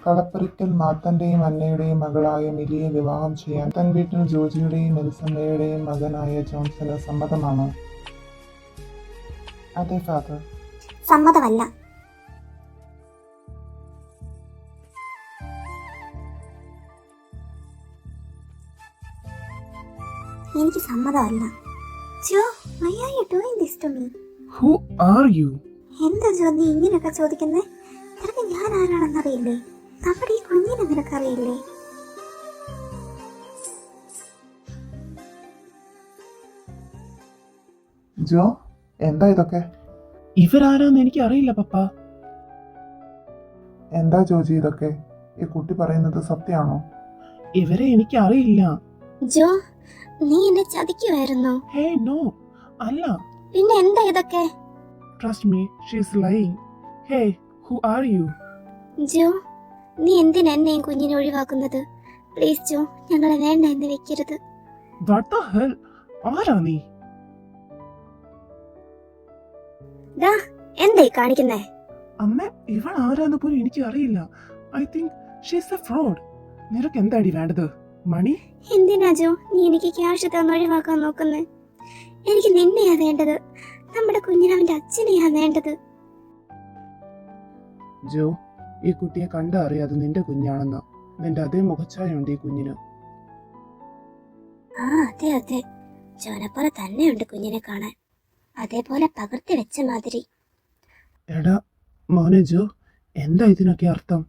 കളപ്പുരയ്ക്കൽ മാത്തന്റെയും അന്നയുടെയും മകളായ മിലിയെ വിവാഹം ചെയ്യാൻ തൻ വീട്ടിൽ ജോജിയുടെയും എലിസമ്മയുടെയും മകനായ ജോൺസന് സമ്മതമാണോ? അതെ ഫാദർ. സമ്മതമല്ല. എനിക്ക് സമ്മതമല്ല. ജോ, why are you doing this to me? Who are you? എന്താ ജോ നീ ഇങ്ങനെയൊക്കെ ചോദിക്കുന്നേ? നിനക്ക് ഞാൻ ആരാണെന്നറിയില്ലേ? നമ്മുടെ ഈ കുഞ്ഞിനെ നിനക്കറിയില്ലേ? ജോ, എന്താ ഇതൊക്കെ? ഇവരാരാന്ന് എനിക്ക് അറിയില്ല പപ്പ. എന്താ ജോജി ഇതൊക്കെ? ഈ കുട്ടി പറയുന്നത് സത്യമാണോ? ഇവരെ എനിക്ക് അറിയില്ല. ജോ, നീ എന്നെ ചതിക്കുമായിരുന്നോ? ഹേ നോ, അല്ല. പിന്നെ എന്താ ഇതൊക്കെ? Trust me, she is lying. Hey, who are you? Jo, നീ എന്തിനാ എന്നെയും കുഞ്ഞിനെ ഒഴിവാക്കുന്നത്? പ്ലീസ് ജോ, ഞങ്ങളെ വേണ്ട എന്ന് വെക്കരുത്. What the hell? ആരാ നീ? ദാ, എന്തായി കാണിക്കുന്നേ? അമ്മ, ഇവൾ ആരാന്ന് പോലും എനിക്ക് അറിയില്ല. I think she is A fraud. നിനക്ക് എന്താടി വേണ്ടത്? മണി? എന്തിനാ ജോ നീ എനിക്ക് ക്യാഷ് തന്ന് ഒഴിവാക്കാൻ നോക്കുന്നേ? എനിക്ക് നിന്നെയാ വേണ്ടത്. നമ്മുടെ കുഞ്ഞിന് അവന്റെ അച്ഛനെയാ വേണ്ടത്. ജോ, ഈ കുട്ടിയെ കണ്ടാ അറിയാതെ നിന്റെ കുഞ്ഞാണെന്ന്. നിന്റെ അതേ മുഖച്ഛായുണ്ട് ഈ കുഞ്ഞിന്. ആ അതെ അതെ, ജോനെപ്പോലെ തന്നെയുണ്ട് കുഞ്ഞിനെ കാണാൻ. അതേപോലെ പകർത്തി വെച്ച മാതിരി. എടാ മോനെ ജോ, എന്താ ഇതിനൊക്കെ അർത്ഥം?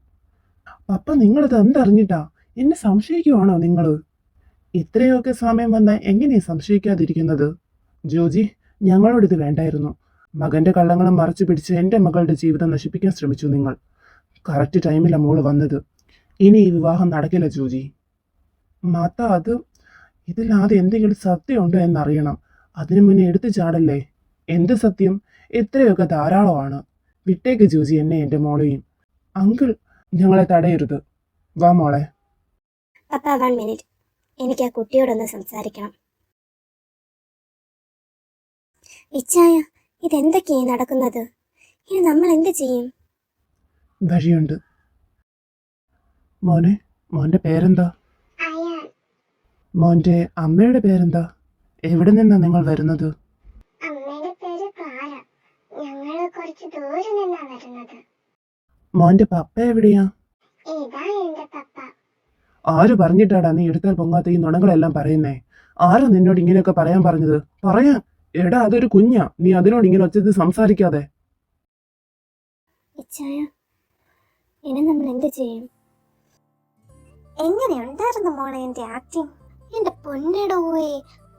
പപ്പ നിങ്ങളിത് എന്തറിഞ്ഞിട്ടാ? എന്നെ സംശയിക്കുവാണോ നിങ്ങള്? ഇത്രയൊക്കെ സമയം വന്ന എങ്ങനെയാ സംശയിക്കാതിരിക്കുന്നത്? ജോജി, ഞങ്ങളോടിത് വേണ്ടായിരുന്നു. മകന്റെ കള്ളങ്ങളും മറച്ചു പിടിച്ച് എൻ്റെ മകളുടെ ജീവിതം നശിപ്പിക്കാൻ ശ്രമിച്ചു നിങ്ങൾ. കറക്റ്റ് ടൈമിലാണ് മോള് വന്നത്. ഇനി ഈ വിവാഹം നടക്കില്ല ജോജി. മാത്ത, ഇതിലാതെ എന്തെങ്കിലും സത്യമുണ്ടോ എന്നറിയണം. അതിനു മുന്നേ എടുത്തു ചാടല്ലേ. എന്ത് സത്യം? ഇത്രയൊക്കെ ധാരാളമാണ്. വിട്ടേക്ക് ജോജി എന്നെ എൻ്റെ മോളെയും. അങ്കിൾ, ഞങ്ങളെ തടയരുത്. വാ മോളെ. പപ്പ, 1 മിനിറ്റ്. എനിക്ക് ആ കുട്ടിയോടൊന്ന് സംസാരിക്കണം. ഇച്ചായ, ഇതെന്തൊക്കെയായി നടക്കുന്നത്? ഇനി നമ്മൾ എന്ത് ചെയ്യും? വഴിയുണ്ട്. മോനെ, മോന്റെ പേരെന്താ? മോന്റെ അമ്മയുടെ പേരെന്താ? എവിടെ നിന്നാ നിങ്ങൾ വരുന്നത്? അമ്മയുടെ പേര് ക്ലാര. ഞങ്ങള് കുറച്ച് ദൂരെ നിന്നാ വരുന്നത്. മോന്റെ പപ്പ എവിടെയാ? ഇതാ എന്റെ പപ്പ. ആര് പറഞ്ഞിട്ടാടാ നീ എടുത്താൽ പൊങ്ങാത്ത ഈ നുണകളെല്ലാം പറയുന്നേ? ആരാ നിന്നോട് ഇങ്ങനെയൊക്കെ പറയാൻ പറഞ്ഞത്? പറയാൻ. എടാ, അതൊരു കുഞ്ഞാ. നീ അതിനോട് ഇങ്ങനെ ഒച്ചത്തിൽ സംസാരിക്കാതെ. ഇച്ചായ, ഇനി നമ്മൾ എന്ത് ചെയ്യും? എങ്ങനെയുണ്ടായിരുന്നു മോളെ എന്റെ ആക്ടിങ്? എന്റെ പൊന്നയുടെ പോയി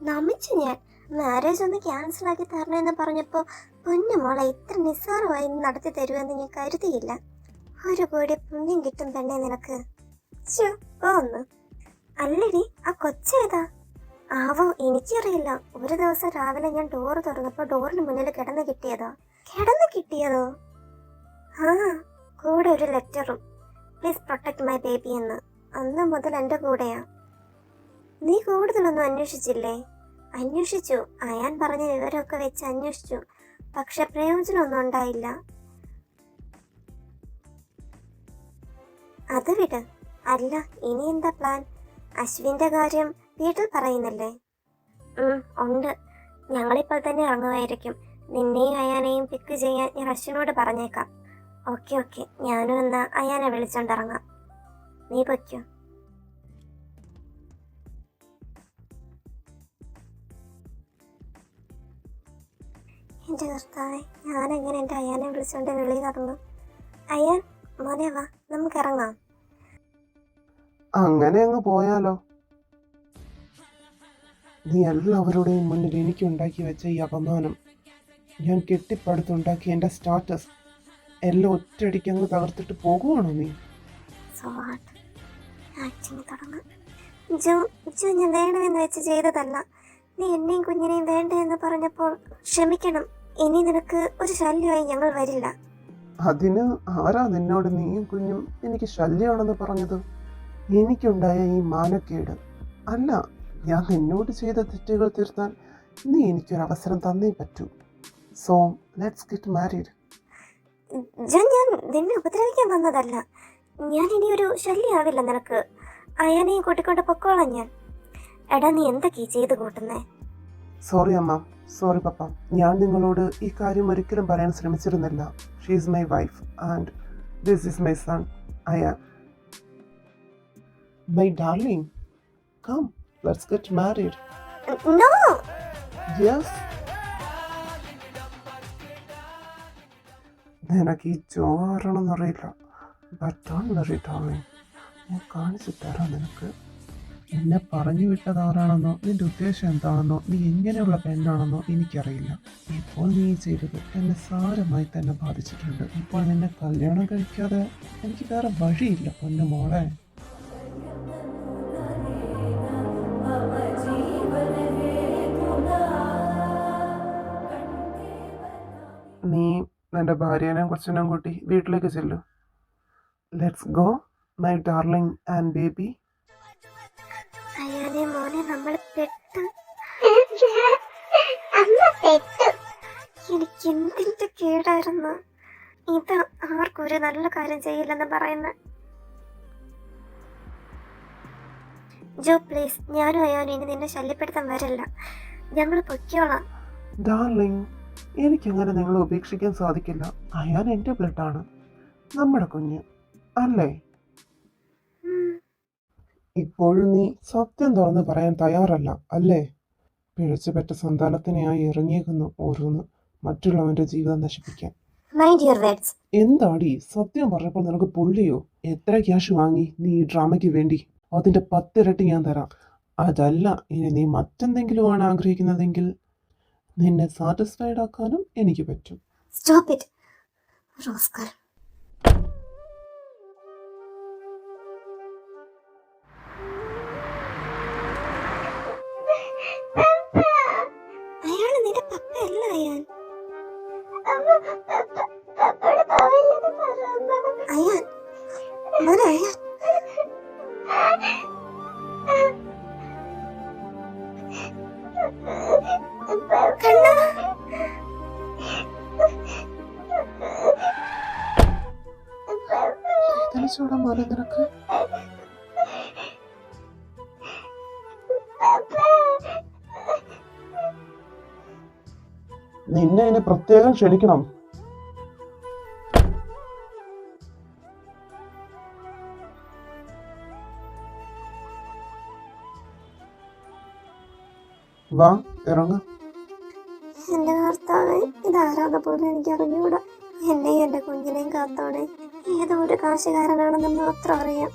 നമിച്ചു ഞാൻ. മാരേജ് ഒന്ന് ക്യാൻസൽ ആക്കി തരണമെന്ന് പറഞ്ഞപ്പോ പൊന്നു മോളെ ഇത്ര നിസ്സാരമായി നടത്തി തരുമെന്ന് ഞാൻ കരുതിയില്ല. 1 കോടി പുണ്യം കിട്ടും പെണ്ണെ നിനക്ക്. ഒന്ന് അല്ലടി, ആ കൊച്ചേതാ? ആവോ, എനിക്കറിയില്ല. ഒരു ദിവസം രാവിലെ ഞാൻ ഡോറ് തുറന്നപ്പോ ഡോറിന് മുന്നിൽ കിടന്നു കിട്ടിയതോ? ആ, കൂടെ ഒരു ലെറ്ററും, പ്ലീസ് പ്രൊട്ടക്ട് മൈ ബേബി എന്ന്. അന്ന് മുതൽ എൻ്റെ കൂടെയാ. നീ കൂടുതലൊന്നും അന്വേഷിച്ചില്ലേ? അന്വേഷിച്ചു. അയാൻ പറഞ്ഞ വിവരമൊക്കെ വെച്ച് അന്വേഷിച്ചു. പക്ഷെ പ്രയോജനമൊന്നും ഉണ്ടായില്ല. അത് വിട്. അല്ല, ഇനി എന്താ പ്ലാൻ? അശ്വിന്റെ കാര്യം വീട്ടിൽ പറയുന്നില്ലേ? ഉണ്ട്. ഞങ്ങളിപ്പോൾ തന്നെ ഇറങ്ങുമായിരിക്കും. നിന്നെയും അയാനെയും പിക്ക് ചെയ്യാൻ ഞാൻ അശ്വിനോട് പറഞ്ഞേക്കാം. ഓക്കെ, ഞാനും എന്നാ അയാനെ വിളിച്ചോണ്ടിറങ്ങാം. നീ പൊയ്ക്കോ. എൻ്റെ കർത്താവേ, ഞാനെങ്ങനെ എൻ്റെ അയാനെ വിളിച്ചോണ്ട് വെളി കടന്നു? അയാൻ, മോനെ വാ, നമുക്കിറങ്ങാം. അങ്ങനെ അങ്ങ് പോയാലോ? നീ എല്ലാവരുടെയും മുന്നിൽ എനിക്ക് ഉണ്ടാക്കി വെച്ച ഈ അപമാനം, ഞാൻ കെട്ടിപ്പടുത്തുണ്ടാക്കിയ എൻ്റെ സ്റ്റാറ്റസ് എല്ലാം ഒറ്റയടിക്ക് അങ്ങ് തകർത്തിട്ട് പോകുവാണോ നീ? ഞാൻ വേണമെന്ന് വെച്ച് ചെയ്തതല്ല. നീ എന്നെയും കുഞ്ഞിനെയും വേണ്ട എന്ന് പറഞ്ഞപ്പോൾ ക്ഷമിക്കണം. ഇനി നിനക്ക് ഒരു ശല്യമായി ഞങ്ങൾ വരില്ല. അതിന് ആരാ നിന്നോട് നീയും കുഞ്ഞും എനിക്ക് ശല്യമാണെന്ന് പറഞ്ഞത്? എനിക്കുണ്ടായ ഈ മാനക്കേട് അല്ല, ഞാൻ നിന്നോട് ചെയ്ത തെറ്റുകൾ തീർത്താൻ നീ എനിക്കൊരവസരം തന്നേ പറ്റൂ. So let's get married. ഞാൻ നിന്നെ ഉപദ്രവിക്കാൻ വന്നതല്ല. ഞാൻ ഇനി ഒരു ശല്യമാവില്ല നിനക്ക്. അയാനെയും കൂട്ടിക്കൊണ്ട് പൊക്കോളാം ഞാൻ. എടാ നീ എന്തൊക്കെയാ ചെയ്ത് കൂട്ടുന്നേ? സോറി അമ്മ, സോറി പപ്പ. ഞാൻ നിങ്ങളോട് ഈ കാര്യം ഒരിക്കലും പറയാൻ ശ്രമിച്ചിരുന്നില്ല. She is my wife and this is my son Ayaan. My darling, come, let's get married. No. Yes. നിനക്ക് ഈ ജോ ആരാണെന്നറിയില്ല. ബട്ട് ഡോണ്ട് വറി ഡാർലിംഗ്, ഞാൻ കാണിച്ചു തരാം നിനക്ക്. എന്നെ പറഞ്ഞു വിട്ടത് ആരാണെന്നോ നിന്റെ ഉദ്ദേശം എന്താണെന്നോ നീ എങ്ങനെയുള്ള പെണ്ണാണെന്നോ എനിക്കറിയില്ല. ഇപ്പോൾ നീ ചെയ്തത് എന്നെ സാരമായി തന്നെ ബാധിച്ചിട്ടുണ്ട്. ഇപ്പോൾ നിന്നെ കല്യാണം കഴിക്കാതെ എനിക്ക് വേറെ വഴിയില്ല പൊന്നു മോളെ. നീ നിന്റെ ഭാര്യേനെയും കൊച്ചിനെയും കൂട്ടി വീട്ടിലേക്ക് ചെല്ലു. Let's go my darling and baby. അയാനെ മോനെ നമ്മൾ പെട്ട്. അമ്മ പെട്ടു. എനിക്ക് എന്തിന്റെ കേടായിരുന്നു ഇത്. ആർക്കും ഒരു നല്ല കാര്യം ചെയ്യില്ലെന്ന് പറയുന്നത്. ജോ പ്ലീസ്, ഞാനും അയാനും ഇനി നിന്നെ ശല്യപ്പെടുത്താൻ വരില്ല. ഞങ്ങൾ പൊയ്ക്കോളാം. ഡാർലിംഗ്, എനിക്കങ്ങനെ നിങ്ങളെ ഉപേക്ഷിക്കാൻ സാധിക്കില്ല. അയാൻ എൻ്റെ ബ്ലഡാണ്, നമ്മുടെ കുഞ്ഞ് അല്ലേ? ഇപ്പോഴും നീ സത്യം തുറന്ന് പറയാൻ തയ്യാറല്ല അല്ലേ? പിഴച്ചുപറ്റ സന്താനത്തിനെയായി ഇറങ്ങിയേക്കുന്നു ഓരോന്ന് മറ്റുള്ളവന്റെ ജീവിതം നശിപ്പിക്കാൻ. Mind your words. എന്താടി സത്യം പറഞ്ഞപ്പോൾ നിനക്ക് പൊള്ളിയോ? എത്ര ക്യാഷ് വാങ്ങി നീ ഈ ഡ്രാമയ്ക്ക് വേണ്ടി? അതിന്റെ 10 ഇരട്ടി ഞാൻ തരാം. അതല്ല, ഇനി നീ മറ്റെന്തെങ്കിലുമാണ് ആഗ്രഹിക്കുന്നതെങ്കിൽ നിന്നെ സാറ്റിസ്ഫൈഡ് ആക്കാനും എനിക്ക് പറ്റും. Stop it Rozgar. അയാള് നിന്റെ പപ്പയല്ല അയാൻ. അയാൻ മോനെ, അയാൻ. കണ്ണാ. തെളിച്ചോടാ മോനെ നിനക്ക്. നിന്നെ ഇനി പ്രത്യേകം ക്ഷണിക്കണം. വാ ഇറങ്ങ. എന്റെ കർത്താവേ, ഇതാരാതെ പോലും എനിക്ക് അറിഞ്ഞൂടാ. എന്നെയും എന്റെ കുഞ്ഞിനെയും കാത്തോടെ. ഏതോ ഒരു കാശുകാരനാണെന്ന് മാത്രം അറിയാം.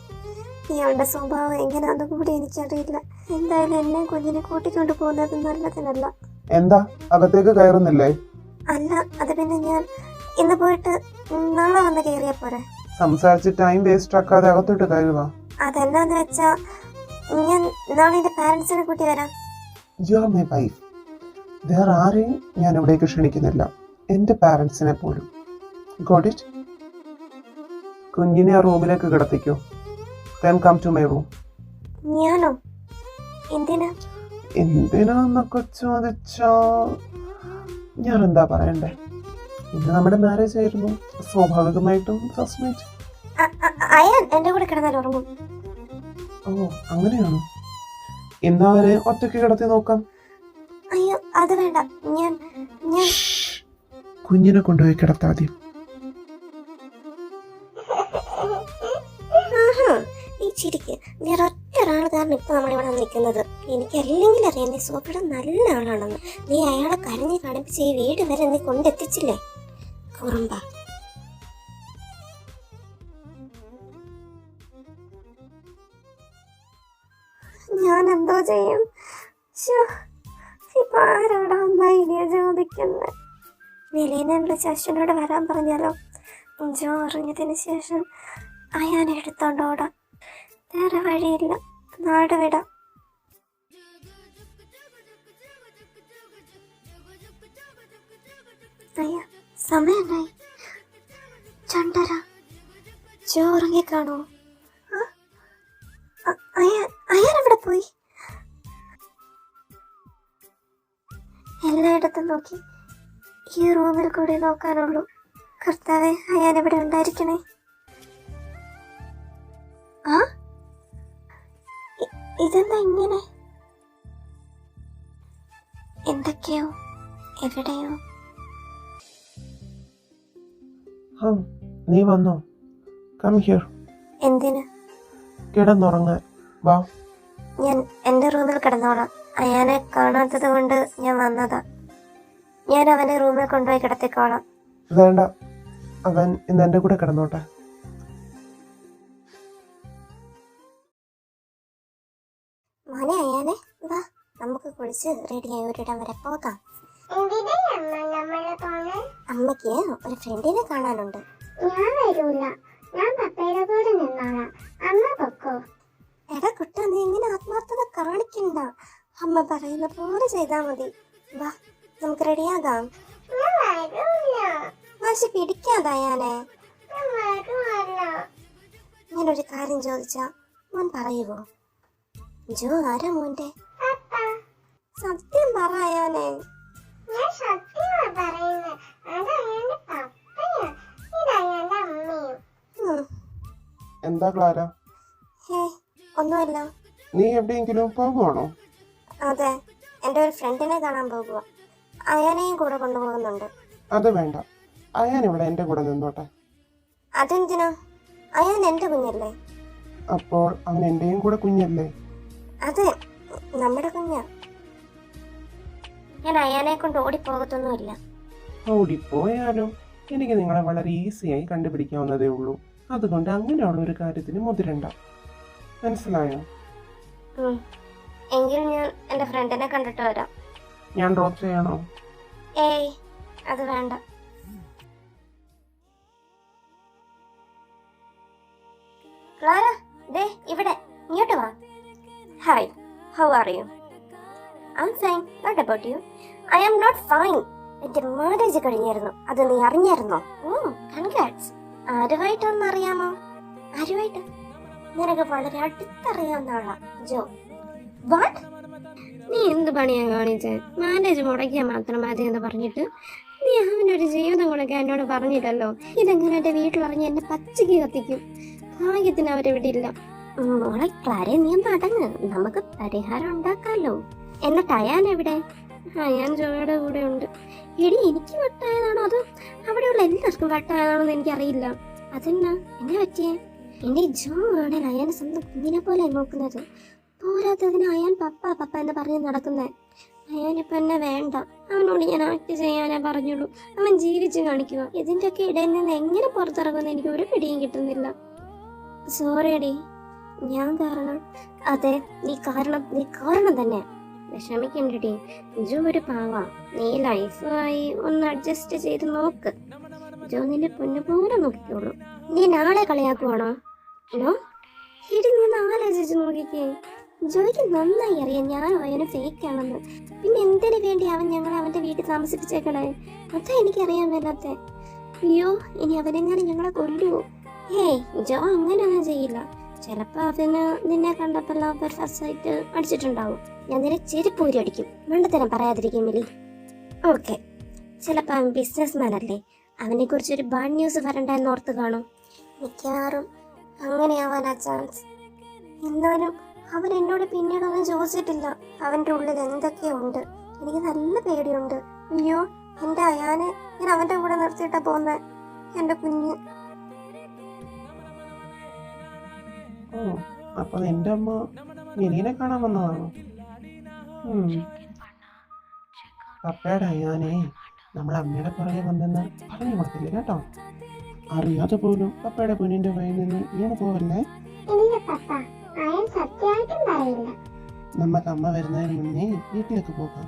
ഇയാളുടെ സ്വഭാവം എങ്ങനെയാണെന്ന് കൂടി എനിക്കറിയില്ല. എന്തായാലും എന്നെ കുഞ്ഞിനെ കൂട്ടിക്കൊണ്ട് പോകുന്നത് നല്ലതിനല്ല. എന്താ അകത്തേക്ക് കയറുന്നില്ലേ? അല്ല, അത് പിന്നെ ഞാൻ ഇന്ന് പോയിട്ട് നാളെ വന്ന് കയറിയാ പോരെ? സംസാരിച്ച് ടൈം വേസ്റ്റ് ആക്കാതെ അകത്തോട്ട് കയറുക. അതെന്നാന്ന് വെച്ചാ ഞാൻ നാളെ എന്റെ പാരന്റ്സിനെ കൂട്ടി വരാം. You are my wife. വേറെ ആരെയും ഞാൻ ഇവിടേക്ക് ക്ഷണിക്കുന്നില്ല, എൻ്റെ പാരൻസിനെ പോലും. Got it? കുഞ്ഞിനെ ആ റൂമിലേക്ക് കിടത്തിക്കോ. Then come to my room. ഞാനോ? എന്തിനാ? എന്തിനാന്നൊക്കെ ചോദിച്ചാ ഞാൻ എന്താ പറയണ്ടേ? ഇന്ന് നമ്മുടെ മാരേജ് ആയിരുന്നു, സ്വാഭാവികമായിട്ടും ഫസ്റ്റ് നൈറ്റ്. അയാൻ എന്റെ കൂടെ കിടന്നാൽ ഉറങ്ങും. ഓ അങ്ങനെയാണോ? ഇന്നാ വരെ ഒറ്റയ്ക്ക് കിടത്തി നോക്കാം. അയ്യോ അത് വേണ്ട. ഞാൻ ഞാൻ കുഞ്ഞിനെ കൊണ്ടുപോയി കിടത്താദ്യം. ഈ ചിരിക്ക് വേറെ ഒറ്റ ഒരാൾ കാരണം ഇപ്പൊ നമ്മളിവിടെ നിൽക്കുന്നത്. എനിക്ക് അല്ലെങ്കിൽ അറിയാം നീ സോപ്പിട നല്ല ആളാണെന്ന്. നീ അയാളെ കരഞ്ഞ് കാണിപ്പിച്ച് ഈ വീട് വരെ നീ കൊണ്ടെത്തിച്ചില്ലേ കുറുമ്പ. ഞാൻ എന്തോ ചെയ്യും? ഇപ്പൊ ആരാടാ അമ്മ ഇനിയ ചോദിക്കുന്നത്? നിലീനെ വിളിച്ച് അശ്വനോട് വരാൻ പറഞ്ഞാലോ? ജോ അറിഞ്ഞതിന് ശേഷം അയാനെ എടുത്തോണ്ടോടാം. വേറെ വഴിയില്ല, നാട് വിടാം. അയ്യ സമയമായി. ചണ്ടര ജോ ഉറങ്ങിക്കാണോ? അയാൻ എവിടെ പോയി? എല്ലായിടത്തും നോക്കി, ഈ റൂമിൽ കൂടി നോക്കാനുള്ളൂ. കർത്താവെ, അയാൻ എവിടെ ഉണ്ടായിരിക്കണേ? ആ ഇതെന്താ ഇങ്ങനെ? എന്തൊക്കെയോ എവിടെയോ. നീ വന്നോ? Come here. എന്തിന്? കിടന്നുറങ്ങാൻ വാ. ഞാൻ എൻ്റെ റൂമിൽ കിടന്നോളാം. അയാനെ കാണാത്തത് കൊണ്ട് ഞാൻ വന്നതാ. ഞാൻ അവനെ റൂമിൽ കൊണ്ടുപോയി കിടത്തിക്കോളാം. വേണ്ട, അവൻ ഇന്ന് എൻ്റെ കൂടെ കിടന്നോട്ടെ. മോനെ അയാനെ, വാ നമുക്ക് കുളിച്ച് റെഡിയായി ഒരിടം വരെ പോകാം. എന്തിനാ അമ്മ നമ്മള് പോണേ? അമ്മയ്ക്ക് ഒരു ഫ്രണ്ടിനെ കാണാനുണ്ട്. ഞാൻ വരൂല, ഞാൻ പപ്പയുടെ കൂടെ നിന്നോളാം. അമ്മ പൊക്കോ. എടാ കുട്ടാ, നീ ഇങ്ങനെ ആത്മാർത്ഥത കാണിക്കണ്ട. അമ്മ പറയുന്ന പോലെ ചെയ്താ മതി. വാ നമുക്ക് റെഡിയാകാം. ഞാൻ വരൂല. വാശി പിടിക്കാതായാലേ. ഞാൻ വരുവല്ല. ഞാനൊരു കാര്യം ചോദിച്ചാ മോൻ പറയുവോ? ജോ ആരാ മോന്റെ? പപ്പ. സത്യം പറയാനേ. ഞാൻ സത്യമാ പറയുന്നത്. അത് അയാളുടെ പപ്പയാ, ഇത് അയാളുടെ അമ്മയും. എന്താ ക്ലാര, ഹേ ഒന്നുമില്ല. നീ എവിടെയെങ്കിലും പോകുവാണോ? അതെ, എൻ്റെ ഒരു ഫ്രണ്ടിനെ കാണാൻ പോകുക. അയാനെയും കൂടെ കൊണ്ടുപോകുന്നുണ്ട്. അത് വേണ്ട, അയാൻ ഇവിടെ എൻ്റെ കൂടെ നിന്നോട്ടെ. അതെന്തിനാ? അയാൻ എൻ്റെ കുഞ്ഞല്ലേ? അപ്പോൾ അവൻ എൻ്റെയും കൂടെ കുഞ്ഞല്ലേ? അതെ, നമ്മുടെ കുഞ്ഞാ. ഞാൻ അയാനെ കൊണ്ട് ഓടിപ്പോകത്തൊന്നുമില്ല. ഓടിപ്പോയാലും എനിക്ക് നിങ്ങളെ വളരെ ഈസിയായി കണ്ടുപിടിക്കാവുന്നതേ ഉള്ളൂ. അതുകൊണ്ട് അങ്ങനെയുള്ള ഒരു കാര്യത്തിന് മുതിരണ്ട, മനസ്സിലായോ? എങ്കിലും ഞാൻ എൻ്റെ ഫ്രണ്ടിനെ കണ്ടിട്ട് വരാം. ഞാൻ ഡ്രോപ്പ് ചെയ്യണോ? ഏയ് അത് വേണ്ട. ക്ലാര, ദേ ഇവിടെ ഇങ്ങോട്ട് വാ. Hi, how are you? I am fine. What about you? I am not fine. എന്റെ മാരേജ് കഴിഞ്ഞായിരുന്നു, അത് നീ അറിഞ്ഞായിരുന്നോ? ഓ കൺഗ്രാറ്റ്സ്. ആരുമായിട്ടൊന്നും അറിയാമോ? ആരുമായിട്ട്? നിനക്ക് വളരെ അടുത്തറിയാവുന്ന ആളാ, ജോ. വാട്ട്? നീ എന്ത് പണിയാ കാണിച്ചേ? മാരേജ് മുടക്കിയാൽ മാത്രം മതി എന്ന് പറഞ്ഞിട്ട് നീ അവനൊരു ജീവിതം കൊടുക്കാൻ എന്നോട് പറഞ്ഞില്ലല്ലോ. ഇതെങ്ങനെ എന്റെ വീട്ടിലറിഞ്ഞ് എന്നെ പച്ചക്ക് കത്തിക്കും. ഭാഗ്യത്തിന് അവരെ വിടില്ല. മോളെ ക്ലാരെ, നീ നടങ്ങ്, നമുക്ക് പരിഹാരം ഉണ്ടാക്കാലോ. എന്നിട്ട് അയാൻ എവിടെ? അയാൻ ജോയുടെ കൂടെ ഉണ്ട്. എടി, എനിക്ക് വട്ടായതാണോ അതോ അവിടെയുള്ള എല്ലാവർക്കും വട്ടായതാണോ എന്ന് എനിക്കറിയില്ല. അതെന്നാ എന്നെ പറ്റിയേ? എന്റെ ജോ ആണ് അയാനെ സ്വന്തം കുഞ്ഞിനെ പോലെ നോക്കുന്നത്. പോരാത്തതിന് അയാൻ പപ്പ പപ്പ എന്ന് പറഞ്ഞ് നടക്കുന്നേ. അയാനിപ്പോ എന്നെ വേണ്ട. അവനോട് ഞാൻ ആക്ട് ചെയ്യാനേ പറഞ്ഞുള്ളൂ. അവൻ ജീവിച്ച് കാണിക്കുക. ഇതിൻ്റെയൊക്കെ ഇടയിൽ നിന്ന് എങ്ങനെ പുറത്തിറങ്ങുമെന്ന് എനിക്ക് ഒരു പിടിയും കിട്ടുന്നില്ല. സോറിയടി, ഞാൻ കാരണം. അതെ, നീ കാരണം തന്നെ. വിഷമിക്കണ്ടടി, ജോ ഒരു പാവാ. നീ ലൈഫുമായി ഒന്ന് അഡ്ജസ്റ്റ് ചെയ്ത് നോക്ക്. ജോ നിന്നെ പൊന്നുപോലെ നോക്കിക്കോളൂ. നീ നാളെ കളിയാക്കുവാണോ? നോ, ഇടി നീ ആലോചിച്ച് നോക്കിക്കേ. ജോയ്ക്ക് നന്നായി അറിയാം ഞാൻ അവന് ഫേക്ക് ആണെന്ന്. പിന്നെ എന്തിനു വേണ്ടി അവൻ ഞങ്ങളെ അവന്റെ വീട്ടിൽ താമസിപ്പിച്ചേക്കണേ? അതാ എനിക്കറിയാൻ മേലാത്തെ. അയ്യോ, ഇനി അവനെങ്ങാനും ഞങ്ങളെ കൊല്ലുവോ? ഏയ്, ജോ അങ്ങനെയൊന്നും ചെയ്യില്ല. ചിലപ്പോ അവന് നിന്നെ കണ്ടപ്പോ ലവ് ഫസ്റ്റ് ആയിട്ട് അടിച്ചിട്ടുണ്ടാവും. ഞാൻ നിന്നെ ചെരുപ്പൂരി അടിക്കും. മണ്ടത്തരം പറയാതിരിക്കും മിലി. ഓക്കെ, ചിലപ്പോ അവൻ ബിസിനസ് മാൻ അല്ലേ, അവനെ കുറിച്ച് ഒരു ബാഡ് ന്യൂസ് വരണ്ടെന്ന് ഓർത്ത് കാണും. മിക്കവാറും അങ്ങനെയാവാനാ ചാൻസ്. എന്നാലും അവൻ എന്നോട് പിന്നീടൊന്നും ചോദിച്ചിട്ടില്ല. അവന്റെ ഉള്ളിൽ എന്തൊക്കെയോ ഉണ്ട്. എനിക്ക് നല്ല പേടിയുണ്ട്. അയ്യോ, എന്റെ അയാനെ ഞാൻ അവന്റെ കൂടെ നിർത്തിയിട്ടാ പോന്നെ. എന്റെ കുഞ്ഞ്. അപ്പൊ നിന്റെ അമ്മ മിനിനെ കാണാൻ വന്നതാണോ? പപ്പയുടെ അയ്യാനെ നമ്മളെ അമ്മയുടെ പുറകെ വന്നെന്ന് പറഞ്ഞു കൊടുത്തില്ല കേട്ടോ. അറിയാതെ പോലും പപ്പയുടെ കുഞ്ഞിന്റെ വയലിൽ നിന്ന് വീണ് പോവല്ലേ. ഇല്ല പപ്പ, അയാൾ സത്യമായിട്ടും പറയില്ല. നമുക്ക് അമ്മ വരുന്നതിന് മുന്നേ വീട്ടിലേക്ക് പോകാം.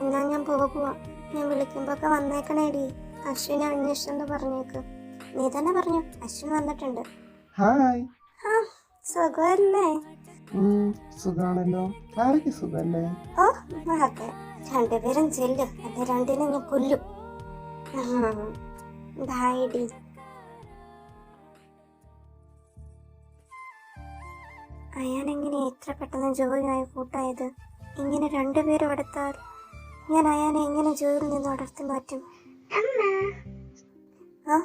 എന്നാ ഞാൻ പോകുക. ഞാൻ വിളിക്കുമ്പോ ഒക്കെ വന്നേക്കണേടി. അശ്വിനെ അന്വേഷിച്ചെന്ന് പറഞ്ഞേക്ക്. നീ തന്നെ പറഞ്ഞു, അശ്വിൻ വന്നിട്ടുണ്ട്. ഹായ്. ആ, സുഖമല്ലേ? സുഖാണല്ലോ. ക്ലാരയ്ക്ക് സുഖല്ലേ? ഓ അതെ, രണ്ടുപേരും ചെല്ലും. അല്ലെ രണ്ടിനെ ഞാൻ കൊല്ലും. By D. അയാനെങ്ങനെ എത്ര പെട്ടെന്ന് ജോലിയായി കൂട്ടായത്? ഇങ്ങനെ രണ്ടുപേരും എടുത്താൽ ഞാൻ അയാനെ എങ്ങനെ ജോലിയിൽ നിന്ന് അടർത്തി മാറ്റും? അമ്മ, ആ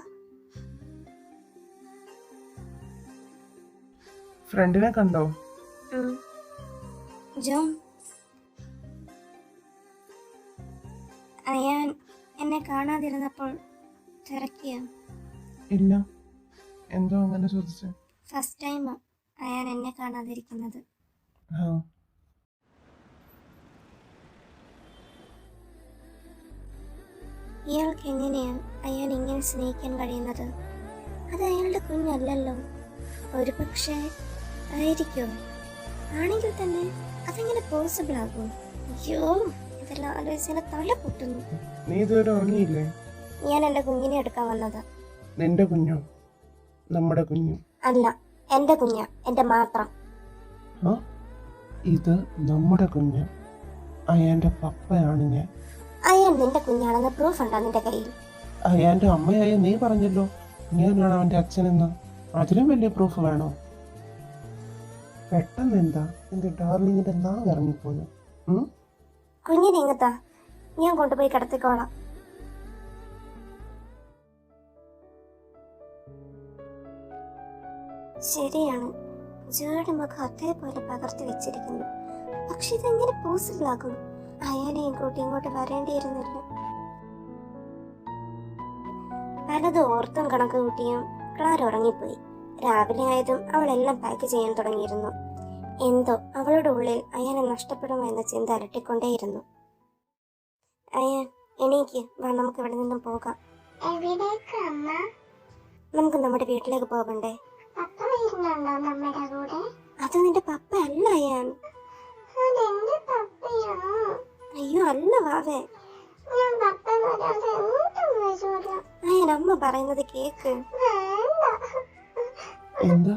ഫ്രണ്ടിനെ കണ്ടോ? ജോൺ, അയാൻ എന്നെ കാണാതിരുന്നപ്പോൾ തിരക്കിയോ? ഇല്ല. എന്തോ അങ്ങനെ ചോദിച്ചേ? ഫസ്റ്റ് ടൈം അയാൻ എന്നെ കാണാതിരിക്കുന്നത്. ആ. ഇയാൾക്ക് എങ്ങനെയാ അയാൻ ഇങ്ങനെ സ്നേഹിക്കാൻ കഴിയുന്നത്? അത് അയാളുടെ കുഞ്ഞല്ലല്ലോ. ഒരു പക്ഷേ ആയിരിക്കോ? ആണെങ്കിൽ തന്നെ അതെങ്ങനെ പോസിബിൾ ആകും? അയ്യോ, ഇതെല്ലാം ആലോചിച്ചാൽ തല പൊട്ടുന്നു. നീ ഇതുവരെ ഉറങ്ങിയില്ലേ? ഞാൻ എൻ്റെ കുഞ്ഞിനെ എടുക്കാൻ വന്നത്. നിന്റെ കുഞ്ഞോ? നമ്മുടെ കുഞ്ഞു? അല്ല, എൻ്റെ കുഞ്ഞ, എൻ്റെ മാത്രം. ആ, ഇത് നമ്മുടെ കുഞ്ഞ്. അയാന്റെ പപ്പയാണ് ഞാൻ. അയാൻ നിന്റെ കുഞ്ഞാണെന്ന് പ്രൂഫ് ഉണ്ടോ നിന്റെ കയ്യിൽ? അയാന്റെ അമ്മയായ നീ പറഞ്ഞല്ലോ ഞാനാണ് അവന്റെ അച്ഛനെന്ന്. അതിലും വലിയ പ്രൂഫ് വേണോ? പെട്ടെന്ന് എന്താ എന്റെ ഡാർലിങ്ങിന്റെ നാവ് ഇറങ്ങിപ്പോന്നു? കുഞ്ഞിനെ ഇങ്ങത്താ, ഞാൻ കൊണ്ടുപോയി കിടത്തിക്കോളാം. ശരിയാണ്, ജോയുടെ മുഖം അതേപോലെ പകർത്തി വെച്ചിരിക്കുന്നു. പക്ഷെ ഇതെങ്ങനെ പോസിബിൾ ആകും? അയാനെയും കൂട്ടി ഇങ്ങോട്ട് വരേണ്ടിയിരുന്നില്ല. പലതും ഓർത്തും കണക്ക് കൂട്ടിയും ക്ലാര ഉറങ്ങിപ്പോയി. രാവിലെ ആയതും അവളെല്ലാം പാക്ക് ചെയ്യാൻ തുടങ്ങിയിരുന്നു. എന്തോ അവളുടെ ഉള്ളിൽ അയാനെ നഷ്ടപ്പെടുമോ എന്ന ചിന്ത അലട്ടിക്കൊണ്ടേയിരുന്നു. അയാൻ, എണീക്ക് വാ, നമുക്ക് ഇവിടെ നിന്നും പോകാം. എവിടേക്ക് അമ്മ? നമുക്ക് നമ്മുടെ വീട്ടിലേക്ക് പോകണ്ടേ? പപ്പ വരുന്നുണ്ടോ നമ്മുടെ കൂടെ? അത് നിന്റെ പപ്പ അല്ല അയാൻ. അതെന്റെ പപ്പയോ? അയ്യോ അല്ല വാവേ, ഞാൻ പപ്പ വരാതെ എങ്ങോട്ടും വരൂല. അയാൻ അമ്മ പറയുന്നത് കേക്ക്. വേണ്ട. എന്താ?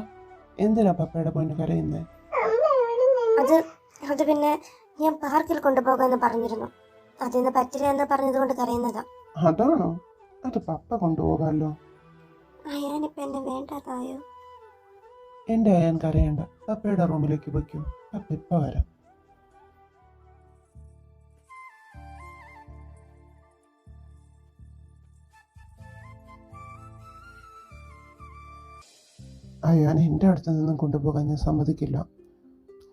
എന്തിനാ പപ്പയുടെ പൊന്ന് കരയുന്നേ? അമ്മ ഇവിടെ നിന്ന് അത് പിന്നെ ഞാൻ പാർക്കിൽ കൊണ്ടുപോകാന്ന് പറഞ്ഞിരുന്നു. അതിന്ന് പറ്റില്ല എന്ന് പറഞ്ഞതുകൊണ്ട് കരയുന്നതാ. അതാണോ? അത് പപ്പ കൊണ്ടുപോകാമല്ലോ. അയാനിപ്പ എന്നെ വേണ്ടതായോ? എന്റെ അയാൻ കരയണ്ട. പപ്പയുടെ റൂമിലേക്ക് വയ്ക്കൂ. പപ്പ ഇപ്പൊ വരാം. അയാൻ എൻ്റെ അടുത്ത് നിന്നും കൊണ്ടുപോകാൻ ഞാൻ സമ്മതിക്കില്ല.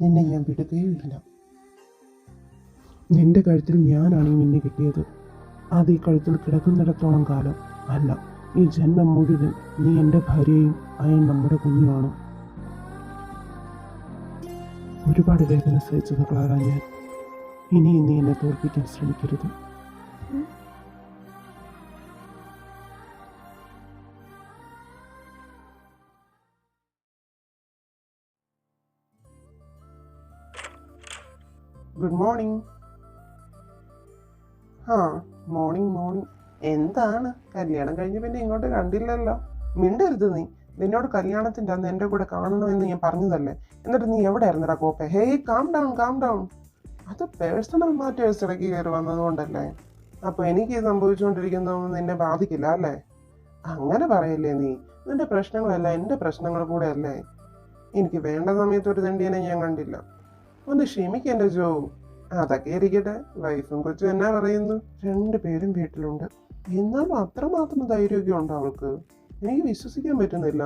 നിന്നെ ഞാൻ വിടുകയുമില്ല. നിന്റെ കഴുത്തിൽ ഞാനാണ് ഈ മിന്നെ കിട്ടിയത്. അത് ഈ കഴുത്തിൽ കിടക്കുന്നിടത്തോളം കാലം അല്ല, ഈ ജന്മം മുഴുവൻ നീ എൻ്റെ ഭാര്യയും അയാൻ നമ്മുടെ കുഞ്ഞുമാണ്. ഒരുപാട് വേദന സഹിച്ചത് ക്ലാര ഞാൻ. ഇനിയും നീ എന്നെ തോൽപ്പിക്കാൻ ശ്രമിക്കരുത്. Good morning. ആ, മോർണിംഗ്. എന്താണ് കല്യാണം കഴിഞ്ഞ് പിന്നെ ഇങ്ങോട്ട് കണ്ടില്ലല്ലോ? മിണ്ടരുത് നീ. നിന്നോട് കല്യാണത്തിൻ്റെ അന്ന് എൻ്റെ കൂടെ കാണണമെന്ന് ഞാൻ പറഞ്ഞതല്ലേ? എന്നിട്ട് നീ എവിടെ ആയിരുന്നടാ കോപ്പെ? Hey, calm down. അത് പേഴ്സണൽ മാറ്റേഴ്സ് ഇടയ്ക്ക് കയറി വന്നതുകൊണ്ടല്ലേ? അപ്പോൾ എനിക്ക് സംഭവിച്ചുകൊണ്ടിരിക്കുന്നതൊന്നും നിന്നെ ബാധിക്കില്ല അല്ലേ? അങ്ങനെ പറയല്ലേ നീ. നിന്റെ പ്രശ്നങ്ങളല്ല എൻ്റെ പ്രശ്നങ്ങൾ കൂടെ അല്ലേ? എനിക്ക് വേണ്ട സമയത്ത് ഒരു തെണ്ടിയനെ ഞാൻ കണ്ടില്ല. ഒന്ന് ക്ഷമിക്കെൻ്റെ ജോ. അതൊക്കെ ഇരിക്കട്ടെ, വൈഫും കൊച്ചും എന്നാ പറയുന്നു? 2 പേരും വീട്ടിലുണ്ട്. എന്നാലും അത്രമാത്രം ധൈര്യമൊക്കെ ഉണ്ടോ അവൾക്ക്? എനിക്ക് വിശ്വസിക്കാൻ പറ്റുന്നില്ല.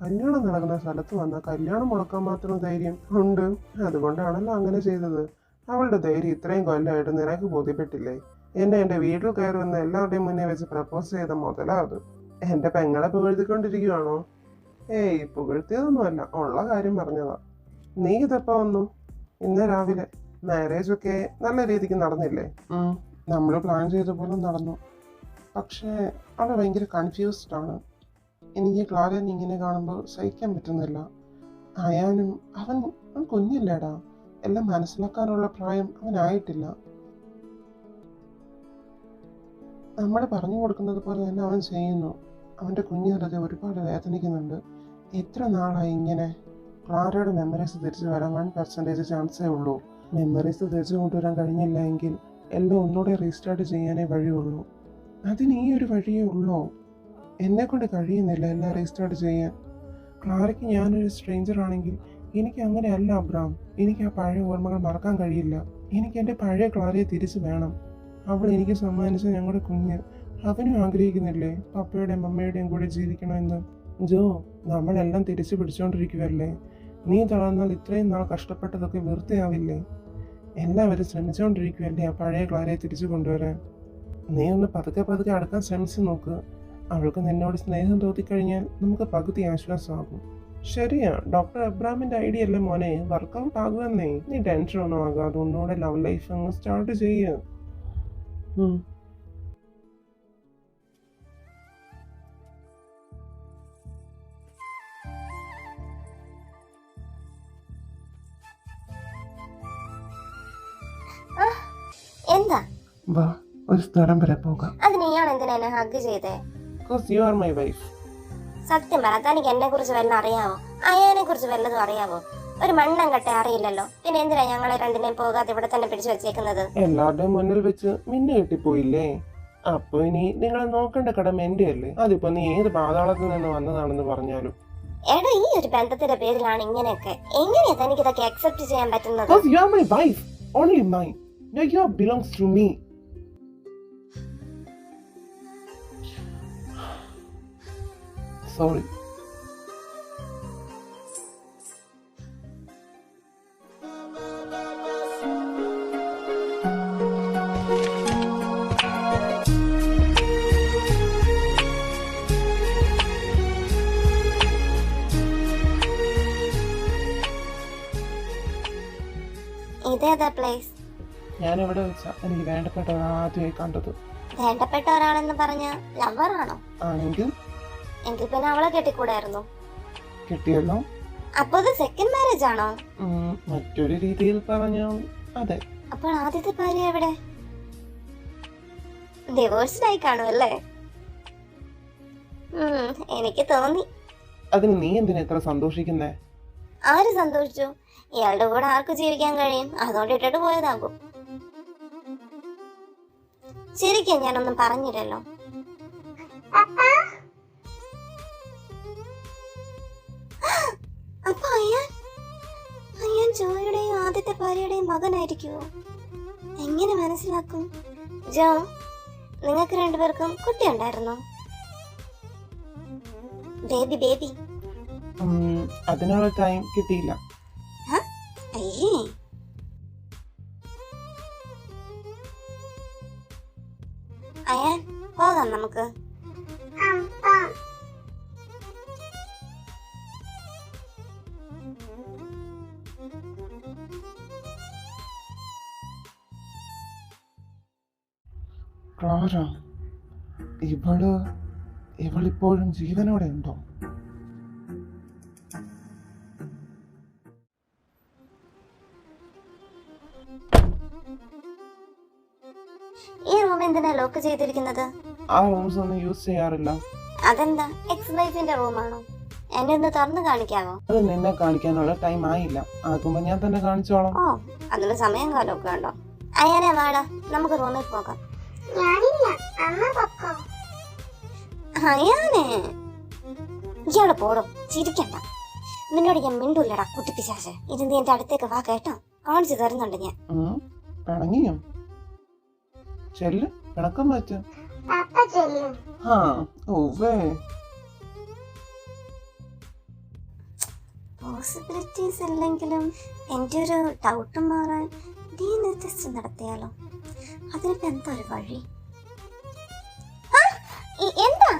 കല്യാണം നടക്കുന്ന സ്ഥലത്ത് വന്നാൽ കല്യാണം മുടക്കാൻ മാത്രം ധൈര്യം ഉണ്ട്. അതുകൊണ്ടാണല്ലോ അങ്ങനെ ചെയ്തത്. അവളുടെ ധൈര്യം ഇത്രയും കൊല്ലമായിട്ട് നിനക്ക് ബോധ്യപ്പെട്ടില്ലേ? എൻ്റെ വീട്ടിൽ കയറി വന്ന എല്ലാവരുടെയും മുന്നേ വെച്ച് പ്രപ്പോസ് ചെയ്ത മുതലാ അത്. എൻ്റെ പെങ്ങളെ പുകഴ്ത്തിക്കൊണ്ടിരിക്കുവാണോ? ഏയ്, പുകഴ്ത്തിയതൊന്നുമല്ല, ഉള്ള കാര്യം പറഞ്ഞതാ. നീ ഇതെപ്പോ വന്നു? ഇന്ന് രാവിലെ. മാരേജ് ഒക്കെ നല്ല രീതിക്ക് നടന്നില്ലേ? നമ്മൾ പ്ലാൻ ചെയ്ത പോലെ നടന്നു. പക്ഷേ അവൾ ഭയങ്കര കൺഫ്യൂസ്ഡ് ആണ്. എനിക്ക് ക്ലാരനെ ഇങ്ങനെ കാണുമ്പോൾ സഹിക്കാൻ പറ്റുന്നില്ല. അയാനും അവൻ കുഞ്ഞില്ലേടാ. എല്ലാം മനസ്സിലാക്കാനുള്ള പ്രായം അവനായിട്ടില്ല. നമ്മൾ പറഞ്ഞു കൊടുക്കുന്നത് പോലെ തന്നെ അവൻ ചെയ്യുന്നു. അവൻ്റെ കുഞ്ഞു ഹൃദയം ഒരുപാട് വേദനിക്കുന്നുണ്ട്. എത്ര നാളായി ഇങ്ങനെ? ക്ലാരയുടെ മെമ്മറീസ് തിരിച്ചു വരാൻ 1% ചാൻസേ ഉള്ളൂ. മെമ്മറീസ് തിരിച്ചു കൊണ്ടുവരാൻ കഴിഞ്ഞില്ല എങ്കിൽ എല്ലാം ഒന്നുകൂടെ റീസ്റ്റാർട്ട് ചെയ്യാനേ വഴിയുള്ളൂ. അതിന് ഈ ഒരു വഴിയേ ഉള്ളൂ. എന്നെ കൊണ്ട് കഴിയുന്നില്ല എല്ലാം റീസ്റ്റാർട്ട് ചെയ്യാൻ. ക്ലാരയ്ക്ക് ഞാനൊരു സ്ട്രേഞ്ചർ ആണെങ്കിൽ എനിക്ക് അങ്ങനെയല്ല അബ്രാം. എനിക്ക് ആ പഴയ ഓർമ്മകൾ മറക്കാൻ കഴിയില്ല. എനിക്ക് എൻ്റെ പഴയ ക്ലാരയെ തിരിച്ചു വേണം. അവൾ എനിക്ക് സമ്മാനിച്ച ഞങ്ങളുടെ കുഞ്ഞ്. അവനും ആഗ്രഹിക്കുന്നില്ലേ പപ്പയുടെയും അമ്മയുടെയും കൂടെ ജീവിക്കണമെന്ന്? ജോ, നമ്മളെല്ലാം തിരിച്ചു പിടിച്ചുകൊണ്ടിരിക്കുകയല്ലേ? നീ തളർന്നാൽ ഇത്രയും നാൾ കഷ്ടപ്പെട്ടതൊക്കെ വെറുതെയാവില്ലേ? എല്ലാവരും ശ്രമിച്ചുകൊണ്ടിരിക്കുമല്ലേ ആ പഴയ ക്ലാരയെ തിരിച്ചു കൊണ്ടുവരാൻ. നീ ഒന്ന് പതുക്കെ പതുക്കെ അടുക്കാൻ ശ്രമിച്ചു നോക്ക്. അവൾക്ക് നിന്നോട് സ്നേഹം തോന്നിക്കഴിഞ്ഞാൽ നമുക്ക് പകുതി ആശ്വാസമാകും. ശരിയാ, ഡോക്ടർ അബ്രാമിന്റെ ഐഡിയ അല്ലേ മോനെ, വർക്കൗട്ട് ആകുമെന്നേ. നീ ടെൻഷൻ ഒന്നും ആകാതെ ഒന്നുകൂടെ ലവ് ലൈഫ് അങ്ങ് സ്റ്റാർട്ട് ചെയ്യ. എന്താ വാ, ഒരു സ്ഥലം വരെ പോകാം. അതിന് ഇയാൾ എന്തിനാ എന്നെ ഹഗ് ചെയ്തേ? Because you are my wife. സത്യം പറ, തനിക്ക് എന്നെ കുറിച്ച് വല്ലതും അറിയാവോ? അയാനെ കുറിച്ച് വല്ലതും അറിയാവോ? ഒരു മണ്ണം കട്ടെ അറിയില്ലല്ലോ. പിന്നെ എന്തിനാ ഞങ്ങളെ രണ്ടിനെയും പോകാതെ ഇവിടെ തന്നെ പിടിച്ചു വെച്ചേക്കുന്നത്? എല്ലാവരുടെയും മുന്നിൽ വെച്ച് മിന്നു കെട്ടിപ്പോയില്ലേ? അപ്പൊ ഇനി നിങ്ങളെ നോക്കേണ്ട കടമ എന്റെ അല്ലേ? അതിപ്പോ നീ ഏത് പാതാളത്തിൽ നിന്ന് വന്നതാണെന്ന് പറഞ്ഞാലും. എടാ, ഈ ഒരു ബന്ധത്തിന്റെ പേരിലാണ് ഇങ്ങനെയൊക്കെ. എങ്ങനെയാ തനിക്ക് ഇതൊക്കെ അക്സെപ്റ്റ് ചെയ്യാൻ പറ്റുന്നത്? Because you are my wife, only mine. Now you belongs to me. Sorry. ഇതേതാ പ്ലേസ്? ഞാൻ എവിടെ വെച്ചാ എനിക്ക് വേണ്ടപ്പെട്ട ആദ്യമായി കണ്ടത്. വേണ്ടപ്പെട്ട ഒരാളെന്ന് പറഞ്ഞ ലവറാണോ? ആണെങ്കിൽ എങ്കിൽ പിന്നെ അവളെ കെട്ടിക്കൂടായിരുന്നു. കിട്ടിയല്ലോ. അപ്പൊ ഇത് സെക്കൻഡ് മാരേജ് ആണോ? മറ്റൊരു രീതിയിൽ പറഞ്ഞാൽ അതെ. അപ്പോൾ ആദ്യത്തെ ഭാര്യ എവിടെ? ഡിവോഴ്സ്ഡ് ആയി കാണുമല്ലേ? എനിക്ക് തോന്നി. അതിന് നീ എന്തിനാ എത്ര സന്തോഷിക്കുന്നേ? ആര് സന്തോഷിച്ചു? ഇയാളുടെ കൂടെ ആർക്ക് ജീവിക്കാൻ കഴിയും? അതുകൊണ്ട് ഇട്ടിട്ട് പോയതാകും. ശരിക്കും ഞാനൊന്നും പറഞ്ഞില്ലല്ലോ. അപ്പൊ അയ്യാൻ ജോയുടെയും ആദ്യത്തെ ഭാര്യയുടെയും മകനായിരിക്കുമോ? എങ്ങനെ മനസ്സിലാക്കും? ജോ, നിങ്ങൾക്ക് രണ്ടുപേർക്കും കുട്ടി ഉണ്ടായിരുന്നോ? ബേബി അതിനുള്ള ടൈം കിട്ടിയില്ല. അയ്യേ, അയാൻ പോകാം നമുക്ക്. ക്ലാര, ഇവളിപ്പോഴും ജീവനോടെ ഉണ്ടോ? ഈ റൂം എന്തിനാ ലോക്ക് ചെയ്തിരിക്കുന്നത്? ആ റൂംസ് ഒന്നും യൂസ് ചെയ്യാറില്ല. അതെന്താ, എക്സ് വൈഫിന്റെ റൂമാണോ? എന്നെ ഒന്ന് തുറന്നു കാണിക്കാവോ? അത് നിന്നെ കാണിക്കാനുള്ള ടൈം ആയില്ല. ആകുമ്പോ ഞാൻ തന്നെ കാണിച്ചോളാം. ഓ, അതിന് സമയം കാലമൊക്കെ ഉണ്ടോ? അയാനെ വാടാ, നമുക്ക് റൂമിൽ പോകാം. അയാനെ, ഇയാള് പോടും, ചിരിക്കണ്ട. നിന്നോട് ഞാൻ മിണ്ടൂല്ലടാ കുട്ടിപ്പിശാശ്. ഇത് നീ എന്റെ അടുത്തേക്ക് വാ കേട്ടോ, കാണിച്ചു തരുന്നുണ്ട് ഞാൻ. പിണങ്ങിയോ? ചെല്ല്, പിണക്കം പറ്റ. പോസിബിലിറ്റീസ് ഇല്ലെങ്കിലും എൻ്റെ ഒരു ഡൗട്ട് മാറാൻ DNA ടെസ്റ്റ് നടത്തിയാലോ? അതിനിപ്പോ എന്താ ഒരു വഴി? എന്താ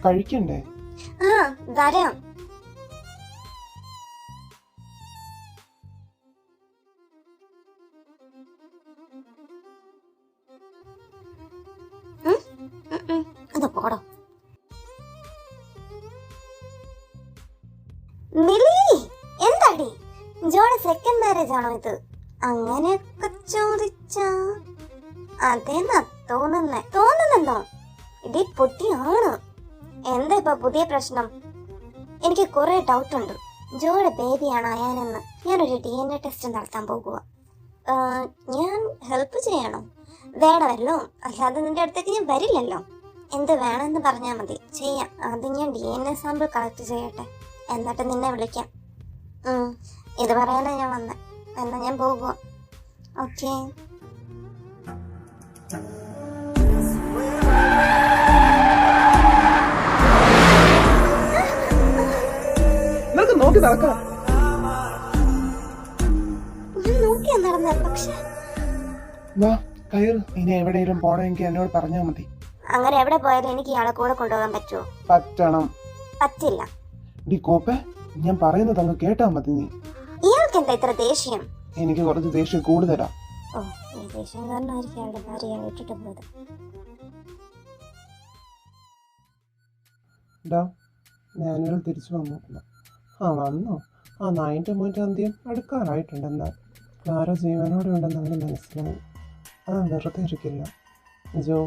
കഴിക്കണ്ടേ? വരാം. അത് പോടോ. എന്താടി, ജോയുടെ സെക്കൻഡ് മാരേജ് ആണോ ഇത്? അങ്ങനെയൊക്കെ ചോദിച്ചാ അതേന്നാ തോന്നുന്നോ? ഇടി പൊട്ടിയാണ്. എന്താ ഇപ്പൊ പുതിയ പ്രശ്നം? എനിക്ക് കുറെ ഡൗട്ട് ഉണ്ട്. ജോയുടെ ബേബിയാണ് അയാനെന്ന്. ഞാനൊരു DNA ടെസ്റ്റ് നടത്താൻ പോകുക. ഞാൻ ഹെൽപ്പ് ചെയ്യണോ? വേണമല്ലോ, അല്ലാതെ നിന്റെ അടുത്തേക്ക് ഞാൻ വരില്ലല്ലോ. എന്ത് വേണമെന്ന് പറഞ്ഞാൽ മതി, ചെയ്യാം. ആദ്യം ഞാൻ DNA സാമ്പിൾ കളക്ട് ചെയ്യട്ടെ, എന്നിട്ട് നിന്നെ വിളിക്കാം. ഇത് പറയാനാ ഞാൻ വന്നെ. എന്നാ ഞാൻ പോകുക. ഓക്കെ. നോക്കി നടക്കാം. വാ കയറ്. ഇനി എവിടെയെങ്കിലും പോണമെങ്കിൽ എന്നോട് പറഞ്ഞാൽ മതി. അങ്ങനെ എവിടെ പോയാലും എനിക്ക് ഇയാളെ കൂടെ കൊണ്ടുപോകാൻ പറ്റുമോ? പറ്റണം. പറ്റില്ല. ഡി കോപ്പെ, ഞാൻ പറയുന്നത് അങ്ങ് കേട്ടാ മതി നീ. ഇയാൾക്ക് എന്താ ഇത്ര ദേഷ്യം? എനിക്ക് കുറച്ച് ദേഷ്യം കൂടുതലാ. ഓ, ഈ ദേഷ്യം കാരണമായിരിക്കും അയാളുടെ ഭാര്യ അയാൾ ഇട്ടിട്ട് പോയത്. ഡാ, ഞാനൊരു തിരിച്ചു വന്നിട്ടില്ല. വന്നോ? ആ 9 അടുക്കാറായിട്ടുണ്ടെന്നാൽ ക്ലാര ജീവനോടെ ഉണ്ടെന്ന് അവന് മനസ്സിലായി. അവൻ വെറുതെ ഇരിക്കില്ല. ജോ,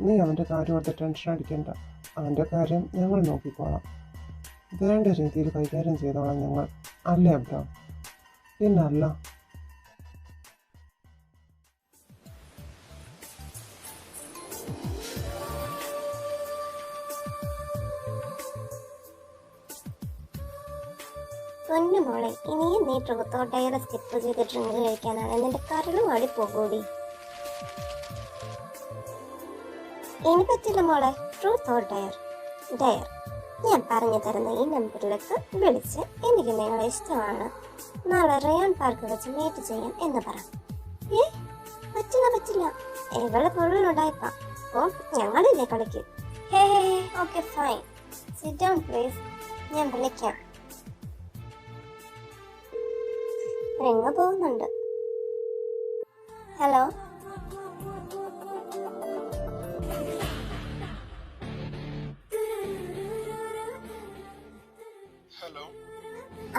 നീ അവൻ്റെ കാര്യം ഓർത്ത് ടെൻഷൻ അടിക്കണ്ട. അവൻ്റെ കാര്യം ഞങ്ങൾ നോക്കിക്കോളാം. വേണ്ട രീതിയിൽ കൈകാര്യം ചെയ്തോളാം ഞങ്ങൾ. അല്ലേ അബ്രാം? പിന്നല്ല. പൊന്നു മോളെ, ഇനിയും നീ ട്രൂത്തോട്ടയറെ സ്കിപ്പ് ചെയ്ത് ഡ്രിങ്ക് കഴിക്കാനാണ് നിന്റെ കരളും അടിപ്പോകൂടി. ഇനി പറ്റില്ല മോളെ. ട്രൂത്തോട്ടയർ ഡയർ ഞാൻ പറഞ്ഞു തരുന്ന ഈ നമ്പറിലേക്ക് വിളിച്ച് എനിക്ക് നിങ്ങളെ ഇഷ്ടമാണ്, നാളെ റയാൻ പാർക്ക് വെച്ച് മീറ്റ് ചെയ്യാം എന്ന് പറ. പറ്റില്ല. ഇവളെ പൊള്ളുണ്ടായിപ്പ. ഓ, ഞങ്ങളില്ലേ കളിക്ക്. Hey okay fine, sit down please. ഞാൻ വിളിക്കാം. റിങ് പോകുന്നുണ്ട്. ഹലോ.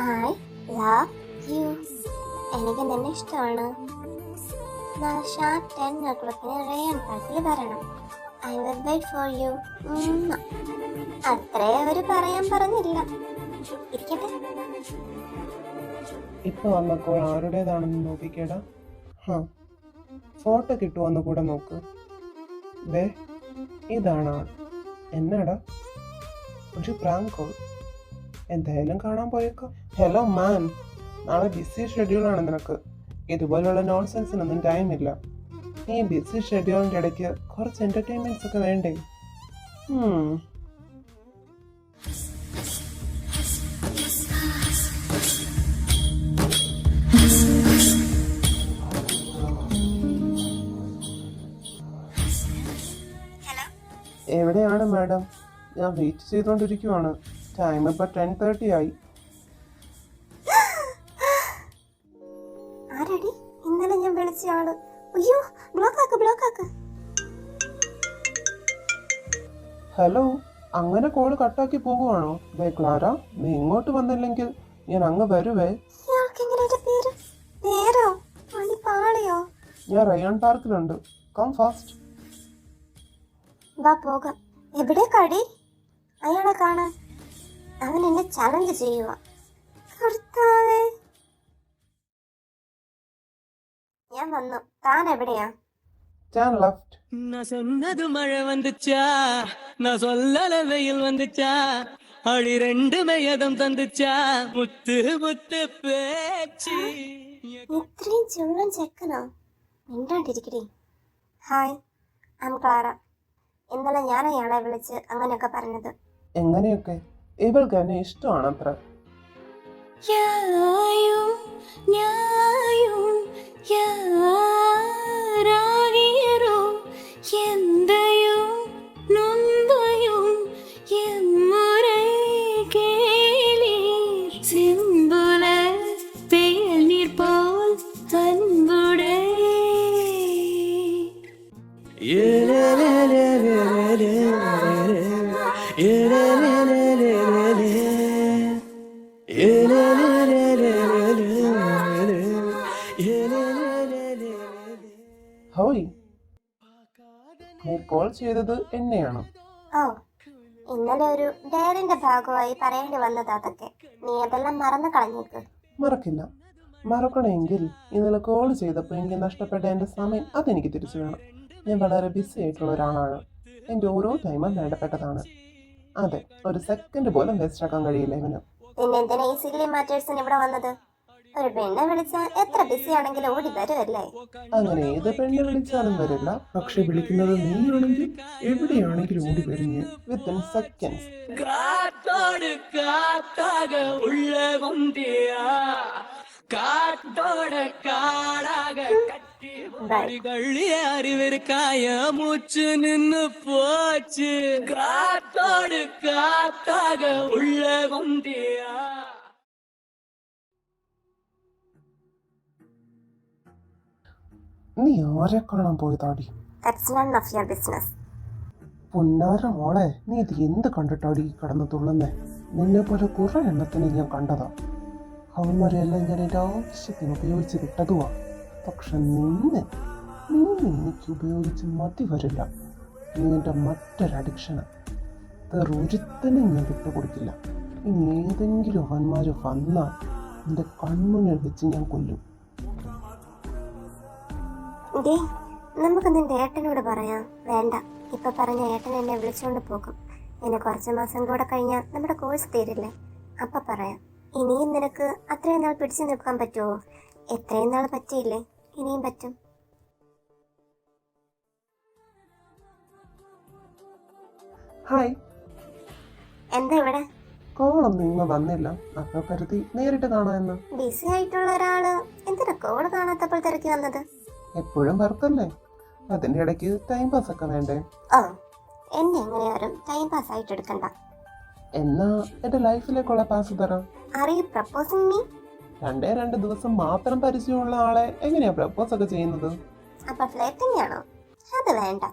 I love you. എനിക്ക് നിന്നെ ഇഷ്ടമാണ്. നാളെ ഷാർപ്പ് 10 o'clock റയാൻ പാർക്കിൽ വരണം. I will wait for you. അത്രേ അവര് പറയാൻ പറഞ്ഞില്ല. ഇരിക്കട്ടെ. ഇപ്പൊ വന്ന കോൾ ആരുടേതാണെന്ന് നോക്കിക്കേടാ. ഫോട്ടോ കിട്ടുമെന്ന് കൂടെ നോക്ക്. ദേ, ഇതാണ് ആൾ. എന്നാടാ, ഒരു പ്രാങ്ക് കോൾ. എന്തായാലും കാണാൻ പോയേക്കാം. ഹലോ മാൻ, നാളെ ബിസി ഷെഡ്യൂളാണ് നിനക്ക്. ഇതുപോലുള്ള നോൺസെൻസിനൊന്നും ടൈമില്ല. ഈ ബിസി ഷെഡ്യൂളിൻ്റെ ഇടയ്ക്ക് കുറച്ച് എൻ്റർടൈൻമെൻറ്റ്സ് ഒക്കെ വേണ്ടേ? എവിടെയാണ് മാഡം? ഞാൻ വെയിറ്റ് ചെയ്തുകൊണ്ടിരിക്കുവാണ്. ടൈം ഇപ്പൊ 10:30 ആയി. ആരടി ഇന്നലെ ഞാൻ വിളിച്ച ആള്? അയ്യോ, ബ്ലോക്ക്. ഹലോ, അങ്ങനെ കോള് കട്ടാക്കി പോകുവാണോ? ദേ ക്ലാര, നീ ഇങ്ങോട്ട് വന്നില്ലെങ്കിൽ ഞാൻ അങ്ങ് വരുവേ. ഞാൻ റയാൻ പാർക്കിലുണ്ട്. Come fast. വാ പോകാം. എവിടെ കടി? അയാളെ കാണാൻ. അവൻ എന്നെ ചലഞ്ച് ചെയ്യുക. കർത്താവേ, ഞാൻ വന്നു. താൻ എവിടെയാ? Turn left. நான் சொன்னது மழை வந்துச்சா, நான் சொல்லல வெயில் வந்துச்சா, அடி ரெண்டுமே எதம் தந்துச்சா, முத்து முத்து பேச்சு. ഇത്രയും ചുള്ളൻ ചെക്കനോ? മിണ്ടാണ്ടിരിക്കടി. Hi, I am Clara. ഇന്നലെ ഞാൻ അയാളെ വിളിച്ച് അങ്ങനെയൊക്കെ പറഞ്ഞത്. എങ്ങനെയൊക്കെ? ഇവൾക്ക് എന്നെ ഇഷ്ടമാണത്ര. ഹോയ്, നീ കോൾ ചെയ്തത് എന്നെയാണോ? ഓ, ഇന്നലെ ഒരു ഡയറിന്റെ ഭാഗമായി പറയേണ്ടി വന്നത് അതൊക്കെ. നീ അതെല്ലാം മറന്നു കളഞ്ഞേക്ക്. മറക്കില്ല. മറക്കണമെങ്കിൽ ഇന്നലെ കോൾ ചെയ്തപ്പോൾ എനിക്ക് നഷ്ടപ്പെട്ട എൻ്റെ സമയം അതെനിക്ക് തിരിച്ചു വേണം. ഞാൻ വളരെ ബിസി ആയിട്ടുള്ള ഒരാളാണ്. എൻ്റെ ഓരോ ടൈമും വേണ്ടപ്പെട്ടതാണ്. അതെ, ഒരു സെക്കൻഡ് പോലും വേസ്റ്റ് ആക്കാൻ കഴിയില്ല ഇവന്. പിന്നെ എന്തിനാ ഈ സില്ലി മാറ്റേഴ്സിന് ഇവിടെ വന്നത്? ഒരു പെണ്ണെ വിളിച്ചാൽ എത്ര ബിസി ആണെങ്കിലും ഓടി വരുമല്ലേ? അങ്ങനെ ഏത് പെണ്ണെ വിളിച്ചാലും വരില്ല. പക്ഷെ വിളിക്കുന്നത് നീയാണെങ്കിൽ എവിടെയാണെങ്കിലും ഓടി വരും. Within seconds. காத்தோடு காத்தாக உள்ள வந்தியா, காத்தோட காடாக அடி கள்ளிய அறிவிற்காய மூச்சு நின்னு போச்சு காத்தோடு காத்தாக உள்ள வந்தியா. നീ ആരെ കാണാൻ പോയതാടി? That's none of your business. പൊന്നാര മോളെ, നീ ഇത് എന്ത് കണ്ടിട്ടാടി കടന്നു തുള്ളുന്നേ? നിന്നെ പോലെ കുറെ എണ്ണത്തിന് ഞാൻ കണ്ടതാ. അവന്മാരെല്ലാം ഞാൻ എൻ്റെ ആവശ്യത്തിന് ഉപയോഗിച്ച് വിട്ടതുവാ. പക്ഷെ നീ എനിക്ക് ഉപയോഗിച്ച് മതി വരില്ല. നീ എൻ്റെ മറ്റൊരു അഡിക്ഷന്. വേറെ ഒരുത്തനും ഞാൻ വിട്ടുകൊടുക്കില്ല. ഇനി ഏതെങ്കിലും അവന്മാർ വന്നാൽ എൻ്റെ കൺമുന്നിൽ വെച്ച് ഞാൻ കൊല്ലും. ഡേ, നമുക്ക് നിന്റെ ഏട്ടനോട് പറയാം. വേണ്ട, ഇപ്പൊ പറഞ്ഞ ഏട്ടൻ എന്നെ വിളിച്ചുകൊണ്ട് പോകും. ഇനി കുറച്ച് മാസം കൂടെ കഴിഞ്ഞാൽ നമ്മുടെ കോഴ്സ് തീരില്ലേ, അപ്പൊ പറയാം. ഇനിയും നിനക്ക് അത്രയും നാൾ പിടിച്ചു നിൽക്കാൻ പറ്റുമോ? എത്രയും നാൾ പറ്റിയില്ലേ, ഇനിയും പറ്റും. ഹായ്. എന്താ ഇവിടെ? കോളൊന്നും ഇന്ന് വന്നില്ല. അപ്പൊ കരുതി നേരിട്ട് കാണാമെന്ന്. ബിസി ആയിട്ടുള്ള ഒരാള് എന്തിനാ കോള് കാണാത്തപ്പോൾ തിരക്കി വന്നത്? എപ്പോഴും വർക്കല്ലേ, അതിന്റെ ഇടയ്ക്ക് ടൈം പാസ് ഒക്കെ വേണ്ടേ? ഓ, എന്നെ എങ്ങനെ ആരും ടൈം പാസ് ആയിട്ട് എടുക്കണ്ട. എന്നാ എന്റെ ലൈഫിലേക്കുള്ള പാസ് തരാം. Are you proposing me? 2 ദിവസം മാത്രം പരിചയമുള്ള ആളെ എങ്ങനെയാ പ്രപ്പോസ് ഒക്കെ ചെയ്യുന്നത്? അപ്പൊ ഫ്ലേറ്റിംഗ് ആണോ? അത് വേണ്ട.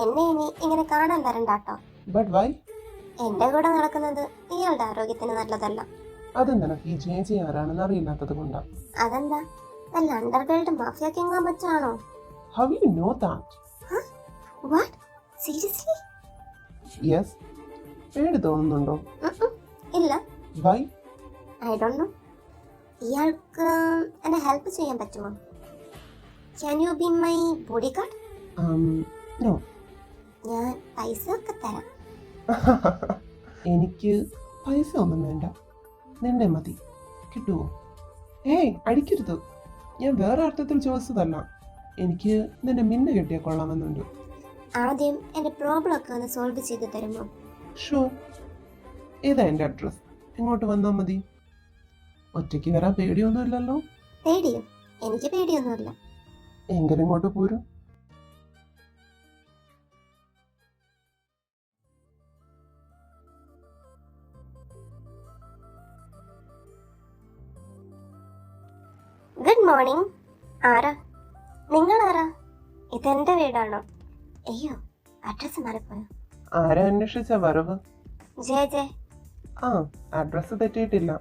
എന്നെ ഇനി ഇങ്ങനെ കാണാൻ വരണ്ടാട്ടോ. But why? എന്റെ കൂടെ നടക്കുന്നത് ഇയാളുടെ ആരോഗ്യത്തിന് നല്ലതല്ല. അതെന്താ ഈ ജെ ആരാണെന്ന് അറിയില്ലാത്തത് കൊണ്ടാ? അതെന്താ, വല്ല അണ്ടർവേൾഡ് മാഫിയ കിങ്ങോ മറ്റാണോ? How you know that? What, seriously? Yes. പേടി തോന്നുന്നുണ്ടോ? ഇല്ല. വൈ? I don't know. ഇയാൾക്ക് എന്നെ ഹെൽപ്പ് ചെയ്യാൻ പറ്റുമോ? Can you be my bodyguard? No. ഞാൻ പൈസ ഒക്കെ തരാം. എനിക്ക് പൈസ ഒന്നും വേണ്ട, നിന്നെ മതി. കിട്ടുമോ? ഏയ്, അടിക്കരുത്. ഞാൻ വേറെ അർത്ഥത്തിൽ ചോദിച്ചതല്ല. എനിക്ക് നിന്നെ മിന്നു കെട്ടിയാൽ കൊള്ളാമെന്നുണ്ട്. ആദ്യം എന്റെ പ്രോബ്ലം ഒക്കെ ഒന്ന് സോൾവ് ചെയ്ത് തരുമോ? ഷുവർ. ഏതാ എൻ്റെ അഡ്രസ്? ഇങ്ങോട്ട് വന്നാൽ മതി. ഒറ്റയ്ക്ക് വരാൻ പേടിയൊന്നുമില്ലല്ലോ? പേടിയോ? എനിക്ക് പേടിയൊന്നുമില്ല. എങ്കിലും ഇങ്ങോട്ട് പോരും. Good morning. ആരാ? നിങ്ങളാരാ? ഇതെന്റെ വീടാണോ? അയ്യോ, അഡ്രസ് മാറിപ്പോയോ? ആരെ അന്വേഷിച്ച വരവ്? J J. ആ, അഡ്രസ് തെറ്റിയിട്ടില്ല.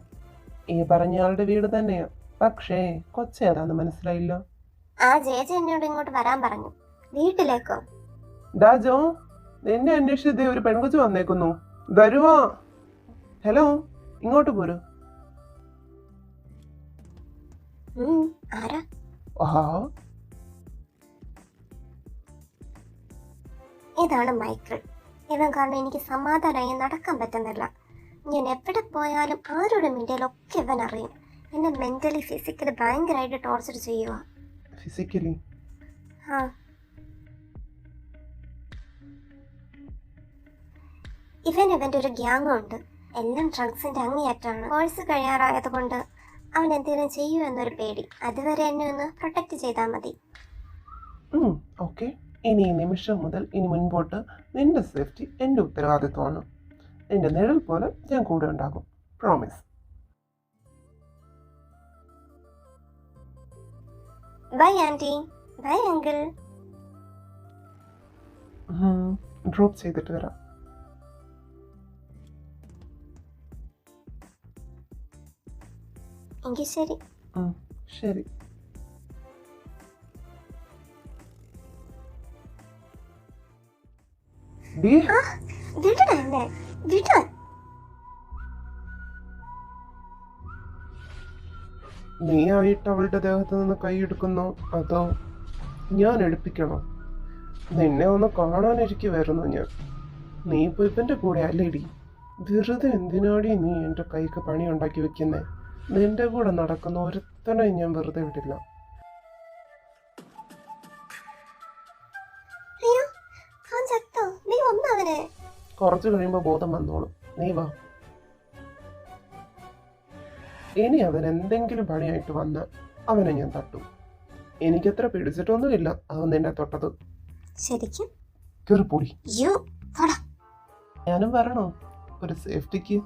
ഈ പറഞ്ഞ ആളുടെ വീട് തന്നെയാ. പക്ഷേ കൊച്ചേതാന്ന് മനസ്സിലായില്ല. ആ ജെ ജെ എന്നോട് ഇങ്ങോട്ട് വരാൻ പറഞ്ഞു. വീട്ടിലേക്കോ? ഡാജോ, നിന്നെ അന്വേഷിച്ചത് ഒരു പെൺകൊച്ചു വന്നേക്കുന്നു. വരുവാ. ഹലോ, ഇങ്ങോട്ട് പോരൂ. ആരാ? ആഹാ, ഇതാണ് മൈക്കിൾ. ഇവൻ കാരണം എനിക്ക് സമാധാനമായി നടക്കാൻ പറ്റുന്നില്ല. ഞാൻ എവിടെ പോയാലും ആരോടും ഇന്ത്യയിലൊക്കെ ഇവൻ അറിയും. എന്നെ മെന്റലി ഫിസിക്കലി ഭയങ്കരമായിട്ട് ടോർച്ചർ ചെയ്യുക. ഫിസിക്കലി? ആ, ഇവന്റെ ഒരു ഗ്യാങ് ഉണ്ട്. എല്ലാം ഡ്രഗ്സിന്റെ അങ്ങേയറ്റാണ്. കോഴ്സ് കഴിയാറായത് കൊണ്ട് അവൻ എന്തെങ്കിലും ചെയ്യൂ എന്നൊരു പേടി. അതുവരെ എന്നെ ഒന്ന് പ്രൊട്ടക്ട് ചെയ്താൽ മതി. ഓക്കെ. ഇനി ഈ നിമിഷം മുതൽ ഇനി മുൻപോട്ട് നിന്റെ സേഫ്റ്റി എൻ്റെ ഉത്തരവാദിത്വമാണ്. നിന്റെ നിഴൽ പോലെ ഞാൻ കൂടെ ഉണ്ടാകും. Promise. By anti. Bye uncle. Drop ചെയ്തിട്ട് വരാം. എങ്കിൽ ശരി. ശരി. വിടണ എന്നെ, വിടാൻ. നീ ആയിട്ട് അവളുടെ ദേഹത്ത് നിന്ന് കൈയെടുക്കുന്നോ അതോ ഞാൻ എടുപ്പിക്കണോ? നിന്നെ ഒന്ന് കാണാനിരിക്കുമായിരുന്നു ഞാൻ. നീ ഇപ്പൊ ഇവന്റെ കൂടെ അല്ലേടി? വെറുതെ എന്തിനാടി നീ എൻ്റെ കൈക്ക് പണി ഉണ്ടാക്കി വെക്കുന്നേ? നിന്റെ കൂടെ നടക്കുന്ന ഒരുത്തനെ ഞാൻ വെറുതെ വിടില്ല. കുറച്ചു കഴിയുമ്പോ ബോധം വന്നോളും. നീ വാ. ഇനി അവൻ എന്തെങ്കിലും പണിയായിട്ട് വന്നാൽ അവനെ ഞാൻ തട്ടും. എനിക്കത്ര പിടിച്ചിട്ടൊന്നുമില്ല അവൻ നിന്നെ തൊട്ടത്. ശരിക്കും? കീറിപ്പൊടി. യു പോടാ. ഞാനും വരണോ ഒരു സേഫ്റ്റിക്ക്?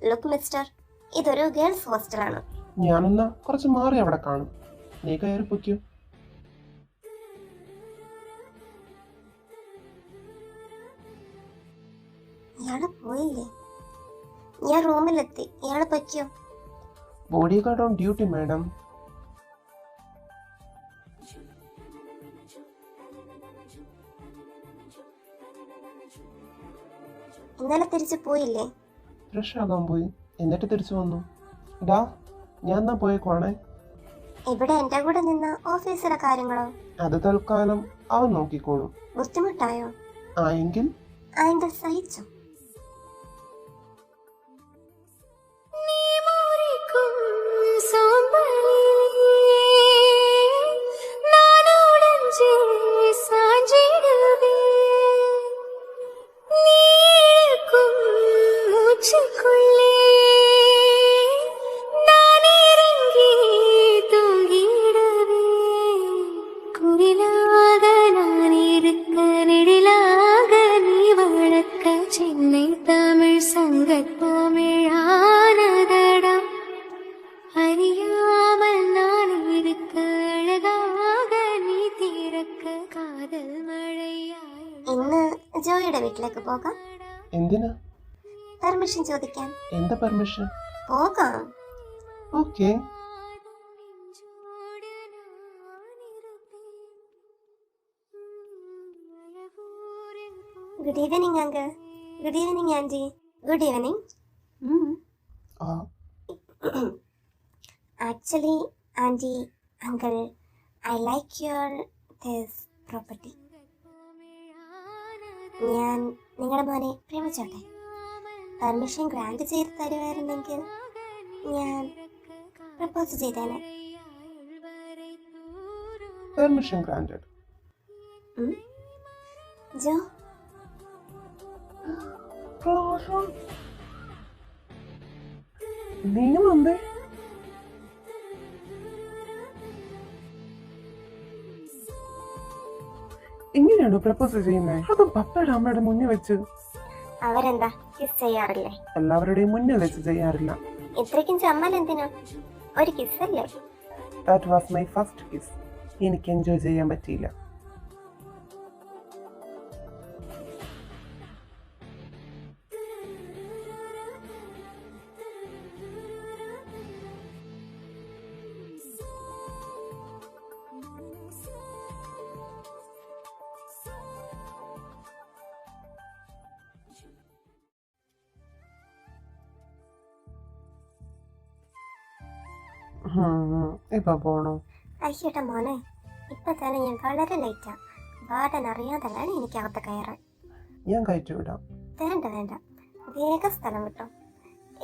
ലുക്ക് മിസ്റ്റർ, ഇതൊരു ഗേൾസ് ഹോസ്റ്റലാണ്. ഞാനെന്നാ കുറച്ച് മാറി അവിടെ കാണും. നീ കയറി പൊയ്ക്കോ. ഇയാള് പോയില്ലേ? ഞാൻ റൂമിലെത്തി. ഇയാള് പൊയ്ക്കോ. Body guard on duty madam. ഇന്നലെ തിരിച്ചു പോയില്ലേ? ഫ്രഷ് ആകാൻ പോയി, എന്നിട്ട് തിരിച്ചു വന്നു. ഡാ, ഞാൻ എന്നാ പോയേക്കുവാണേ. ഇവിടെ എന്റെ കൂടെ നിന്ന ഓഫീസിലെ കാര്യങ്ങളോ? അത് തൽക്കാലം അവൻ നോക്കിക്കോളും. ബുദ്ധിമുട്ടായോ? എങ്കിൽ ആയെങ്കിൽ സഹിച്ചു. ഇന്ന് ജോയിയുടെ വീട്ടിലേക്ക് പോകാം. എന്തിനാ? പെർമിഷൻ ചോദിക്കാൻ. എന്താ പെർമിഷൻ? പോകാം. Okay. Good evening uncle. Good evening aunty. Good evening. Actually aunty, uncle, I like your this property. ഞാൻ നിങ്ങളുടെ മോനെ പ്രേമിച്ചോട്ടെ? പെർമിഷൻ ഗ്രാൻഡ് ചെയ്ത് തരുമായിരുന്നെങ്കിൽ ഞാൻ പ്രപ്പോസ് ചെയ്തേനെ. Permission granted. ജോ, നീയും വന്നേ. ഇങ്ങനെയാണോ പ്രപ്പോസ് ചെയ്യുന്നത്? അതും പപ്പയുടെ അമ്മയുടെ മുന്നിൽ വെച്ച്? അവരെന്താ കിസ് ചെയ്യാറില്ലേ? എല്ലാവരുടെയും മുന്നിൽ വെച്ച് ചെയ്യാറില്ല. ഇത്രയ്ക്കും ചമ്മൽ എന്തിനാ? ഒരു കിസ്സല്ലേ? That was my first kiss. എനിക്ക് എൻജോയ് ചെയ്യാൻ പറ്റിയില്ല. ഇപ്പൊ പോണോ? അയ്യട്ട മോനെ, ഇപ്പൊ തന്നെ ഞാൻ വളരെ ലേറ്റാ. വാർഡൻ അറിയാതല്ലാണ് എനിക്ക് അകത്ത് കയറാൻ. ഞാൻ കയറ്റി വിടാം. വേണ്ട വേണ്ട, വേഗം സ്ഥലം വിട്ടോ.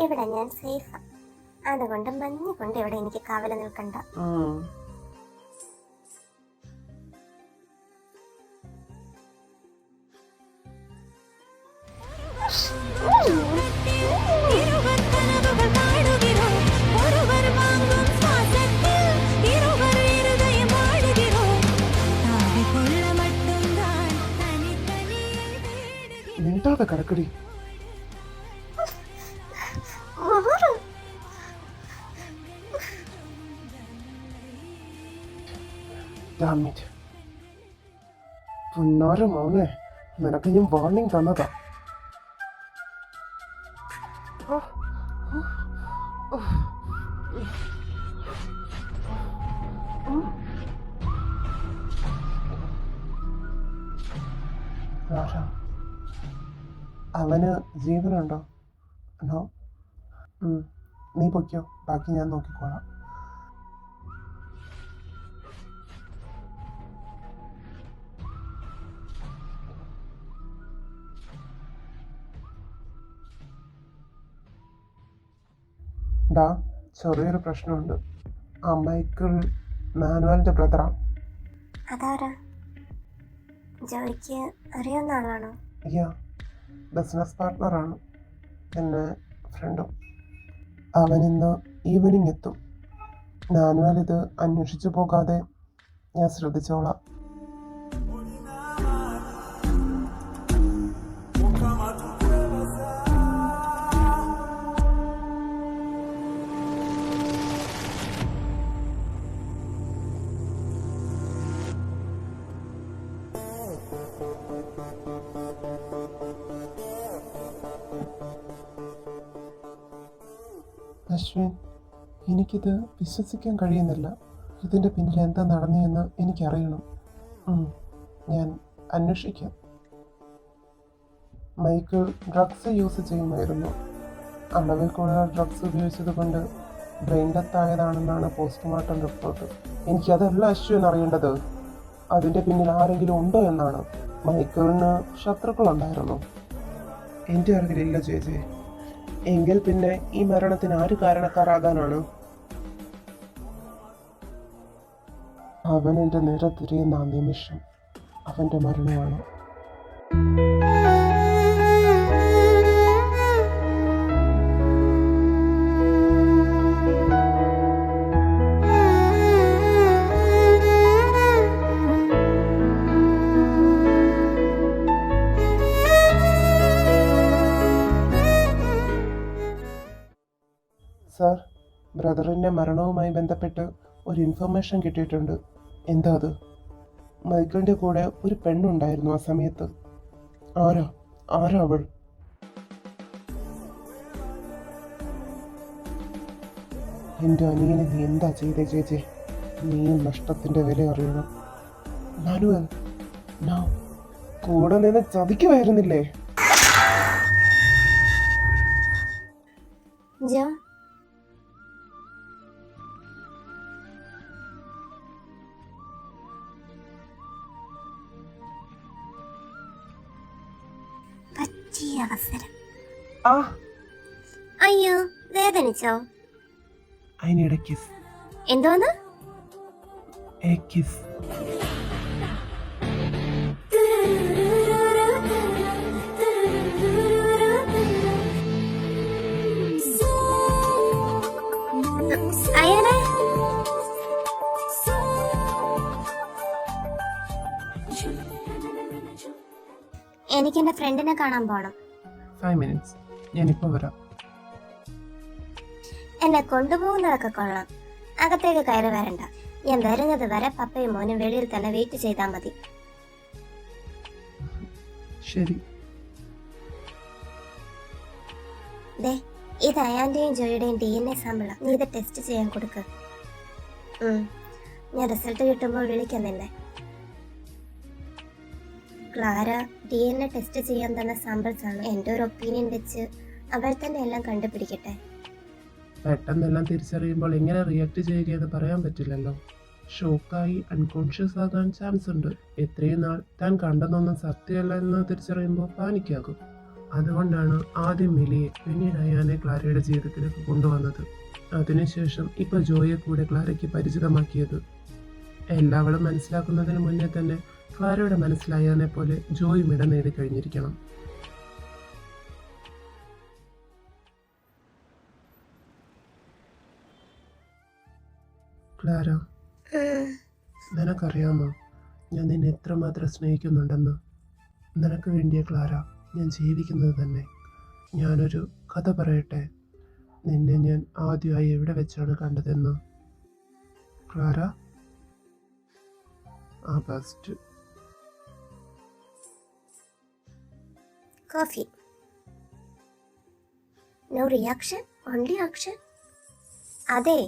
ഇവിടെ ഞാൻ സേഫാ. അതുകൊണ്ട് മഞ്ഞ് കൊണ്ട് ഇവിടെ എനിക്ക് കാവല് നിൽക്കണ്ട. മിണ്ടാതെ കിടക്കടി. പുന്നാര മോനെ, നിനക്ക് ഞാൻ വാർണിംഗ് തന്നതാ. അവന് ജീവനുണ്ടോ? നോ. നീ പൊയ്ക്കോ, ബാക്കി ഞാൻ നോക്കിക്കോളാം. ഡാ, ചെറിയൊരു പ്രശ്നമുണ്ട്. ആ മൈക്കിൾ മാനുവലിന്റെ ബ്രദറാ. അതാരാ? ജോലിക്ക് അറിയാവുന്ന ആളാണോ? ബിസിനസ് പാർട്ട്ണറാണ്, പിന്നെ ഫ്രണ്ടും. അവനിന്ന് ഈവനിങ് എത്തും. മാനുവൽ ഇത് അന്വേഷിച്ചു പോകാതെ ഞാൻ ശ്രദ്ധിച്ചോളാം. അശ്വിൻ, എനിക്കിത് വിശ്വസിക്കാൻ കഴിയുന്നില്ല. ഇതിൻ്റെ പിന്നിൽ എന്താ നടന്നതെന്ന് എനിക്കറിയണം. ഞാൻ അന്വേഷിക്കാം. മൈക്കിൾ ഡ്രഗ്സ് യൂസ് ചെയ്യുമായിരുന്നു. അളവിൽ കൂടുതൽ ഡ്രഗ്സ് ഉപയോഗിച്ചത് കൊണ്ട് ബ്രെയിൻ ഡെത്ത് ആയതാണെന്നാണ് പോസ്റ്റ്മോർട്ടം റിപ്പോർട്ട്. എനിക്കതല്ല അശ്വിൻ അറിയേണ്ടത്. അതിൻ്റെ പിന്നിൽ ആരെങ്കിലും ഉണ്ടോ എന്നാണ്. മൈക്കിളിന് ശത്രുക്കളുണ്ടായിരുന്നു. എൻ്റെ അറിവിലില്ല ചേച്ചി. എങ്കിൽ പിന്നെ ഈ മരണത്തിന് ആര് കാരണക്കാരാകാനാണ്? അവൻ എൻ്റെ നേരെ തിരിയുന്ന ആ നിമിഷം അവൻ്റെ മരണമാണ്. സാർ, ബ്രദറിൻ്റെ മരണവുമായി ബന്ധപ്പെട്ട് ഒരു ഇൻഫർമേഷൻ കിട്ടിയിട്ടുണ്ട്. എന്താ അത്? മൈക്കിളിൻ്റെ കൂടെ ഒരു പെണ്ണുണ്ടായിരുന്നു ആ സമയത്ത്. ആരാ അവൾ? എൻ്റെ അനിയനെ നീ എന്താ ചെയ്തേ ചേച്ചി? നീയും നഷ്ടത്തിൻ്റെ വില അറിയണം. മാനുവൽ, കൂടെ നിന്ന് ചതിക്കുമായിരുന്നില്ലേ? ജോ, പറ്റിയ അവസരം. അയ്യോ, വേദനിച്ചോ? അതിനിടെ കിസ്. എന്തോന്ന്? കിസ്. അയ്യനെ, എനിക്ക് എന്റെ ഫ്രണ്ടിനെ കാണാൻ പോണം. 5 minutes. ഞാനിപ്പോ വരാം. എന്നെ കൊണ്ടുപോകുന്നതൊക്കെ കൊള്ളാം. അകത്തേക്ക് കയറി വരണ്ട. ഞാൻ വരുന്നത് വരെ പപ്പയും മോനും വെളിയിൽ തന്നെ വെയിറ്റ് ചെയ്താൽ മതി. ശരി. ദേ, ഇത് അയാന്റെയും ജോയുടെയും DNA സാമ്പിളാ. നീ ഇത് ടെസ്റ്റ് ചെയ്യാൻ കൊടുക്ക്. ഞാൻ റിസൾട്ട് കിട്ടുമ്പോൾ വിളിക്കാം നിന്നെ. ക്ലാര DNA ടെസ്റ്റ് ചെയ്യാൻ തന്ന സാമ്പിൾസ് ആണ്. എൻ്റെ ഒരു ഒപ്പീനിയൻ വെച്ച് അവൾ തന്നെ എല്ലാം കണ്ടുപിടിക്കട്ടെ. പെട്ടെന്നെല്ലാം തിരിച്ചറിയുമ്പോൾ എങ്ങനെ റിയാക്ട് ചെയ്യുകയെന്ന് പറയാൻ പറ്റില്ലല്ലോ. ഷോക്കായി അൺകോൺഷ്യസ് ആകാൻ ചാൻസ് ഉണ്ട്. എത്രയും നാൾ താൻ കണ്ടെന്നൊന്നും സത്യമല്ല എന്ന് തിരിച്ചറിയുമ്പോൾ പാനിക്കാകും. അതുകൊണ്ടാണ് ആദ്യം മിലിയെ പിന്നീട് അയാനെ ക്ലാരയുടെ ജീവിതത്തിലേക്ക് കൊണ്ടുവന്നത്. അതിനുശേഷം ഇപ്പൊ ജോയെ കൂടെ ക്ലാരയ്ക്ക് പരിചിതമാക്കിയത്. എല്ലാവരും മനസ്സിലാക്കുന്നതിന് മുന്നേ തന്നെ ക്ലാരയുടെ മനസ്സിലായതിനെ പോലെ ജോയും ഇടം നേടിക്കഴിഞ്ഞിരിക്കണം. ക്ലാര, നിനക്കറിയാമോ ഞാൻ നിന്നെ എത്രമാത്രം സ്നേഹിക്കുന്നുണ്ടെന്ന്? നിനക്ക് വേണ്ടിയ ക്ലാര ഞാൻ ജീവിക്കുന്നത് തന്നെ. ഞാനൊരു കഥ പറയട്ടെ. നിന്നെ ഞാൻ ആദ്യമായി എവിടെ വെച്ചാണ് കണ്ടതെന്ന്? ക്ലാര, ആ best. Coffee. No reaction, only action. അതെ,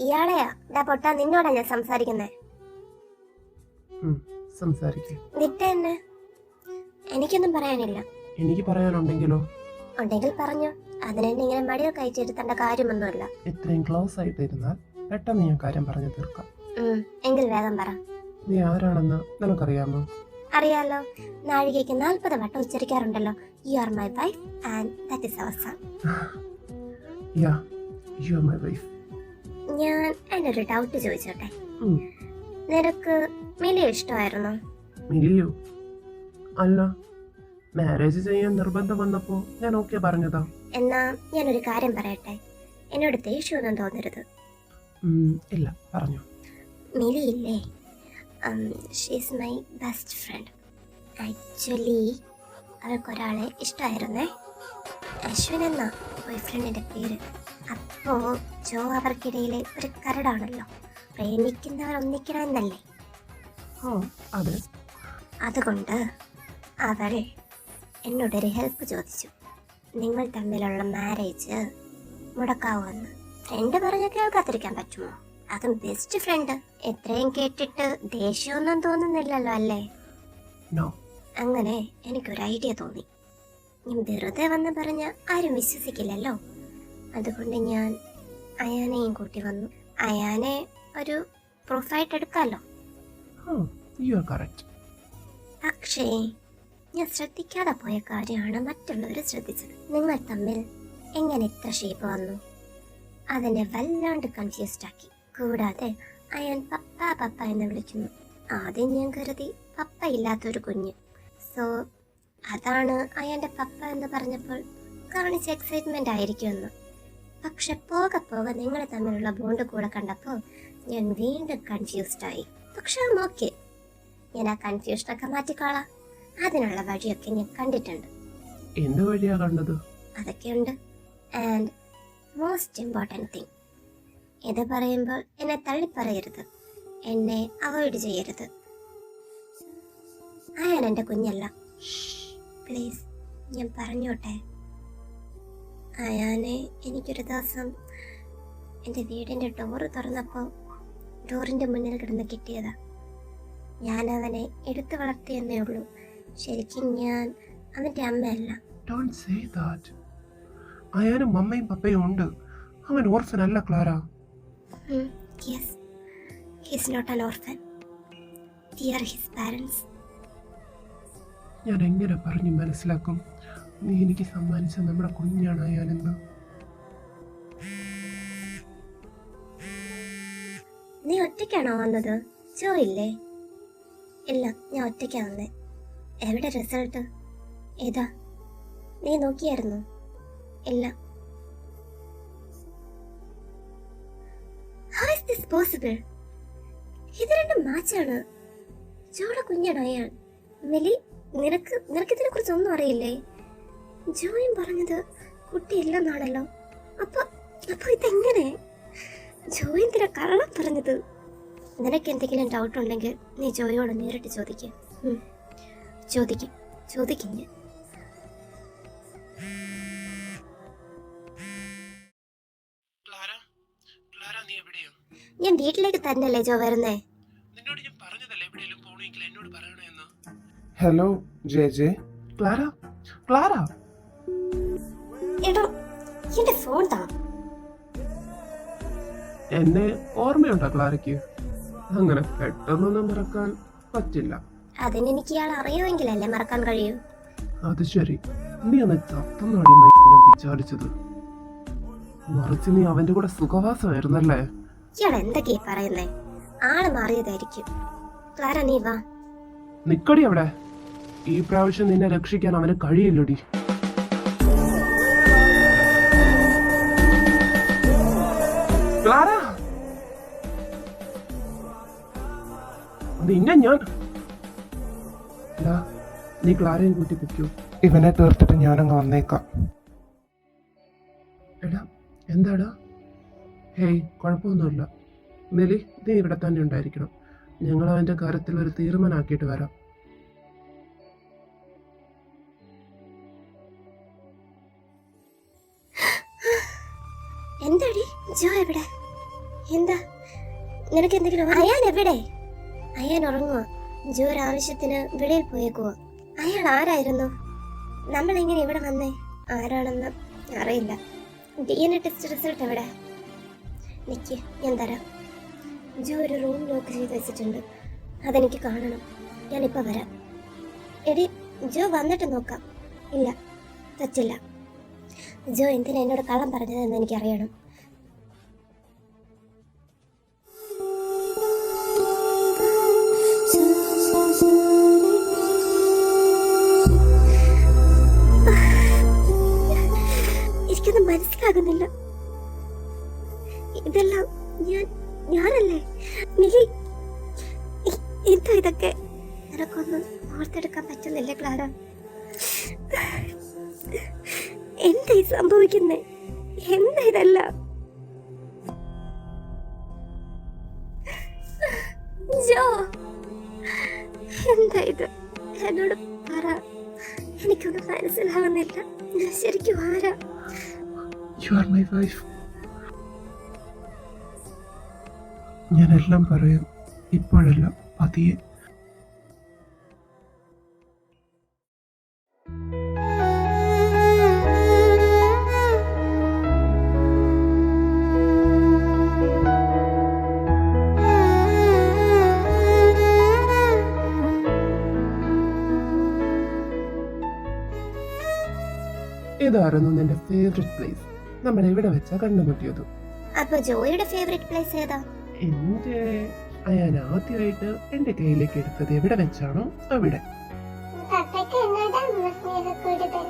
ഇയാളെയാ. ഡാ പൊട്ടാ, നിന്നോടാ ഞാൻ സംസാരിക്കുന്നേ. സംസാരിക്കേ. വിട്ട എന്നെ. എനിക്കൊന്നും പറയാനില്ല. എനിക്ക് പറയാനുണ്ടെങ്കിലോ? ഉണ്ടെങ്കിൽ പറഞ്ഞു. അതിനെന്നെ ഇങ്ങനെ മടിയോ കയറ്റിയിരുത്തേണ്ട കാര്യമൊന്നുമില്ല. ഇത്രയും ക്ലോസ് ആയിട്ടിരുന്നാൽ പെട്ടെന്ന് ഞാൻ കാര്യം പറഞ്ഞു തീർക്കാം. എങ്കിൽ വേഗം പറ. നീ ആരാണെന്ന് നിനക്കറിയാമോ? അറിയാലോ. നാഴികയ്ക്ക് 40 വട്ടം ഉച്ചരിക്കാറുണ്ടല്ലോ. You are my wife and that is our son. Yeah, you are my wife. ഞാൻ എൻ്റെ ഒരു ഡൗട്ട് ചോദിച്ചോട്ടെ? നിനക്ക് മിലിയെ ഇഷ്ടമായിരുന്നോ? മിലിയോ? അല്ല, മാരേജ് ചെയ്യാൻ നിർബന്ധം വന്നപ്പോ ഞാൻ ഓക്കെ പറഞ്ഞതാ. എന്നാ ഞാനൊരു കാര്യം പറയട്ടെ. എന്നോട് ദേഷ്യമൊന്നും തോന്നരുത്. ഇല്ല, പറഞ്ഞു. മിലിയില്ലേ, she's my best friend. Actually അവൾക്കൊരാളെ ഇഷ്ടമായിരുന്നേ. അശ്വിൻ എന്ന ബോയ് ഫ്രണ്ടിൻ്റെ പേര്. അപ്പോൾ ജോ അവർക്കിടയിലെ ഒരു കരടാണല്ലോ. പ്രേമിക്കുന്നവർ ഒന്നിക്കണമെന്നല്ലേ. അതെ. അതുകൊണ്ട് അവൾ എന്നോടൊരു ഹെൽപ്പ് ചോദിച്ചു. നിങ്ങൾ തമ്മിലുള്ള മാരേജ് മുടക്കാവുമെന്ന്. ഫ്രണ്ട് പറഞ്ഞ കേൾക്കാതിരിക്കാൻ പറ്റുമോ? അതും ബെസ്റ്റ് ഫ്രണ്ട്. എത്രയും കേട്ടിട്ട് ദേഷ്യമൊന്നും തോന്നുന്നില്ലല്ലോ അല്ലേ? നോ. അങ്ങനെ എനിക്കൊരു ഐഡിയ തോന്നി. ഞാൻ വെറുതെ വന്ന് പറഞ്ഞ ആരും വിശ്വസിക്കില്ലല്ലോ. അതുകൊണ്ട് ഞാൻ അയാനെയും കൂട്ടി വന്നു. അയാനെ ഒരു പ്രൂഫായിട്ട് എടുക്കാമല്ലോ. You are correct. പക്ഷേ ഞാൻ ശ്രദ്ധിക്കാതെ പോയ കാര്യമാണ് മറ്റുള്ളവർ ശ്രദ്ധിച്ചത്. നിങ്ങൾ തമ്മിൽ എങ്ങനെ ഇത്ര ഷേപ്പ് വന്നു? അതെന്നെ വല്ലാണ്ട് കൺഫ്യൂസ്ഡ് ആക്കി. കൂടാതെ അയാൻ പപ്പ പപ്പ എന്ന് വിളിക്കുന്നു. ആദ്യം ഞാൻ കരുതി പപ്പ ഇല്ലാത്തൊരു കുഞ്ഞ്. സോ അതാണ് അയാൻ്റെ പപ്പ എന്ന് പറഞ്ഞപ്പോൾ കാണിച്ച എക്സൈറ്റ്മെൻ്റ് ആയിരിക്കുമെന്ന്. പക്ഷെ പോകെ പോകെ നിങ്ങൾ തമ്മിലുള്ള ബോണ്ട് കൂടെ കണ്ടപ്പോൾ ഞാൻ വീണ്ടും കൺഫ്യൂസ്ഡായി. പക്ഷെ ഓക്കെ, ഞാൻ ആ കൺഫ്യൂഷനൊക്കെ മാറ്റിക്കോളാം. അതിനുള്ള വഴിയൊക്കെ ഞാൻ കണ്ടിട്ടുണ്ട്. എന്ത് വഴിയാ കണ്ടത്? അതൊക്കെയുണ്ട്. ആൻഡ് മോസ്റ്റ് ഇമ്പോർട്ടൻറ്റ് തിങ്, ഇത് പറയുമ്പോൾ എന്നെ തള്ളിപ്പറയരുത്, എന്നെ അവോയ്ഡ് ചെയ്യരുത്. അയാൻ എൻ്റെ കുഞ്ഞല്ല. പ്ലീസ്, ഞാൻ പറഞ്ഞോട്ടെ. അയാനെ എനിക്കൊരു ദിവസം എൻ്റെ വീടിൻ്റെ ഡോറ് തുറന്നപ്പോൾ ഡോറിൻ്റെ മുന്നിൽ കിടന്ന് കിട്ടിയതാ. ഞാൻ അവനെ എടുത്തു വളർത്തിയെന്നേ ഉള്ളൂ. ശരിക്കും ഞാൻ അവൻ്റെ അമ്മയല്ല. Don't say that. അയാനും അമ്മയും പപ്പയും ഉണ്ട്. അവൻ ഓർഫൻ അല്ല, Clara. Yes, he's not an orphan. They are his parents. ഞാൻ എങ്ങനെ പറഞ്ഞു മനസ്സിലാക്കും നീ എനിക്ക് സമ്മാനിച്ച നമ്മുടെ കുഞ്ഞാണ് അയാനെന്ന്? നീ ഒറ്റയ്ക്കാണോ വന്നത്? ജോ ഇല്ലേ? ഇല്ല, ഞാൻ ഒറ്റയ്ക്കാ വന്നേ. എവിടെ റിസൾട്ട്? ഏതാ? നീ നോക്കിയായിരുന്നോ? ഇല്ല. How is this possible? ഇത് രണ്ടും മാച്ചാണ്. ജോയുടെ കുഞ്ഞാണ് അയാൾ. മെലി, നിനക്കിതിനെ കുറിച്ച് ഒന്നും അറിയില്ലേ? ജോയും പറഞ്ഞത് കുട്ടിയില്ലെന്നാണല്ലോ. അപ്പൊ ഇതെങ്ങനെ? ജോയി എന്തിനാ കള്ളം പറഞ്ഞത്? നിനക്ക് എന്തെങ്കിലും ഡൗട്ട് ഉണ്ടെങ്കിൽ നീ ജോയോട് നേരിട്ട് ചോദിക്കും. ചോദിക്കും ഞാൻ. ഞാൻ വീട്ടിലേക്ക് തന്നെയല്ലേ ജോ വരുന്നേ? നിന്നോട് ഞാൻ പറഞ്ഞതല്ലേ എവിടെയെങ്കിലും പോണെങ്കിൽ എന്നോട് പറയണമെന്ന്. Hello J. ക്ലാര, എടോ, എന്റെ ഫോൺ താ. എന്നെ ഓർമ്മയുണ്ടോ ക്ലാരയ്ക്ക്? അങ്ങനെ പെട്ടെന്നൊന്നും മറക്കാൻ പറ്റില്ല. അതിനെനിക്ക് ഇയാൾ അറിയുമെങ്കിലല്ലേ മറക്കാൻ കഴിയൂ. അത് ശരി, നീ അന്ന് ചത്തന്നാടി ഞാൻ വിചാരിച്ചത്. മറിച്ച് നീ അവന്റെ കൂടെ സുഖവാസമായിരുന്നല്ലേ? ഇയാൾ എന്തൊക്കെയാ പറയുന്നേ? ആള് മാറിയതായിരിക്കും. ക്ലാര, നീ വാ. നിക്കടി അവിടെ. ഈ പ്രാവശ്യം നിന്നെ രക്ഷിക്കാൻ അവന് കഴിയില്ലടി. ക്ലാര, നിന്നെ ഞാൻ. നീ ക്ലാരയും കൂട്ടി പൊയ്ക്കോ. ഇവനെ തീർത്തിട്ട് ഞാനങ്ങ് വന്നേക്കാം. എടാ, എന്താടാ? ഹേയ്, കുഴപ്പമൊന്നുമില്ല. മെലി, നീ ഇവിടെ തന്നെ ഉണ്ടായിരിക്കണം. ഞങ്ങൾ അവന്റെ കാര്യത്തിൽ ഒരു തീരുമാനമാക്കിയിട്ട് വരാം. എന്താടി ജോ എവിടെ? എന്താ നിനക്ക് എന്തെങ്കിലും? അയാൻ എവിടെ? അയാൻ ഉറങ്ങുക. ജോ ഒരു ആവശ്യത്തിന് വെളിയിൽ പോയേക്കുവോ? അയാൾ ആരായിരുന്നു? നമ്മൾ എങ്ങനെ ഇവിടെ വന്നേ? ആരാണെന്ന് അറിയില്ല. DNA ടെസ്റ്റ് റിസൾട്ട് എവിടെ? നിക്ക്, ഞാൻ തരാം. ജോ ഒരു റൂം ലോക്ക് ചെയ്ത് വെച്ചിട്ടുണ്ട്. അതെനിക്ക് കാണണം. ഞാനിപ്പോൾ വരാം. എടി, ജോ വന്നിട്ട് നോക്കാം. ഇല്ല, പറ്റില്ല. ജോ എന്തിനാ എന്നോട് കള്ളം പറഞ്ഞതെന്ന് എനിക്കറിയണം. എനിക്കൊന്നും മനസ്സിലാകുന്നില്ല. പറ്റുന്നില്ല ക്ലാര. എന്താ ഈ സംഭവിക്കുന്നേ? എന്താ ഇതെല്ലാം? ജോ, എന്താ ഇത്? എന്നോട് പറ. എനിക്കൊന്നും മനസ്സിലാവുന്നില്ല. ഞാൻ ശരിക്കും ആരാ? U are my wife. ഞാനെല്ലാം പറയും, ഇപ്പോഴല്ല, പതിയെ. ഇതായിരുന്നു നിന്റെ ഫേവറേറ്റ് പ്ലേസ്? നമ്മൾ എവിടെ വെച്ചാ കണ്ടുമുട്ടിയത്? അപ്പൊ ജോയുടെ ഫേവറേറ്റ് പ്ലേസ് ഏതാ? ഞാൻ ആദ്യമായിട്ട് എന്റെ കയ്യിലേക്ക് എടുത്തത് എവിടെ വെച്ചാണോ അവിടെ. പപ്പയ്ക്ക് എന്നോട് അമ്മ സ്നേഹക്കൂടുതൽ.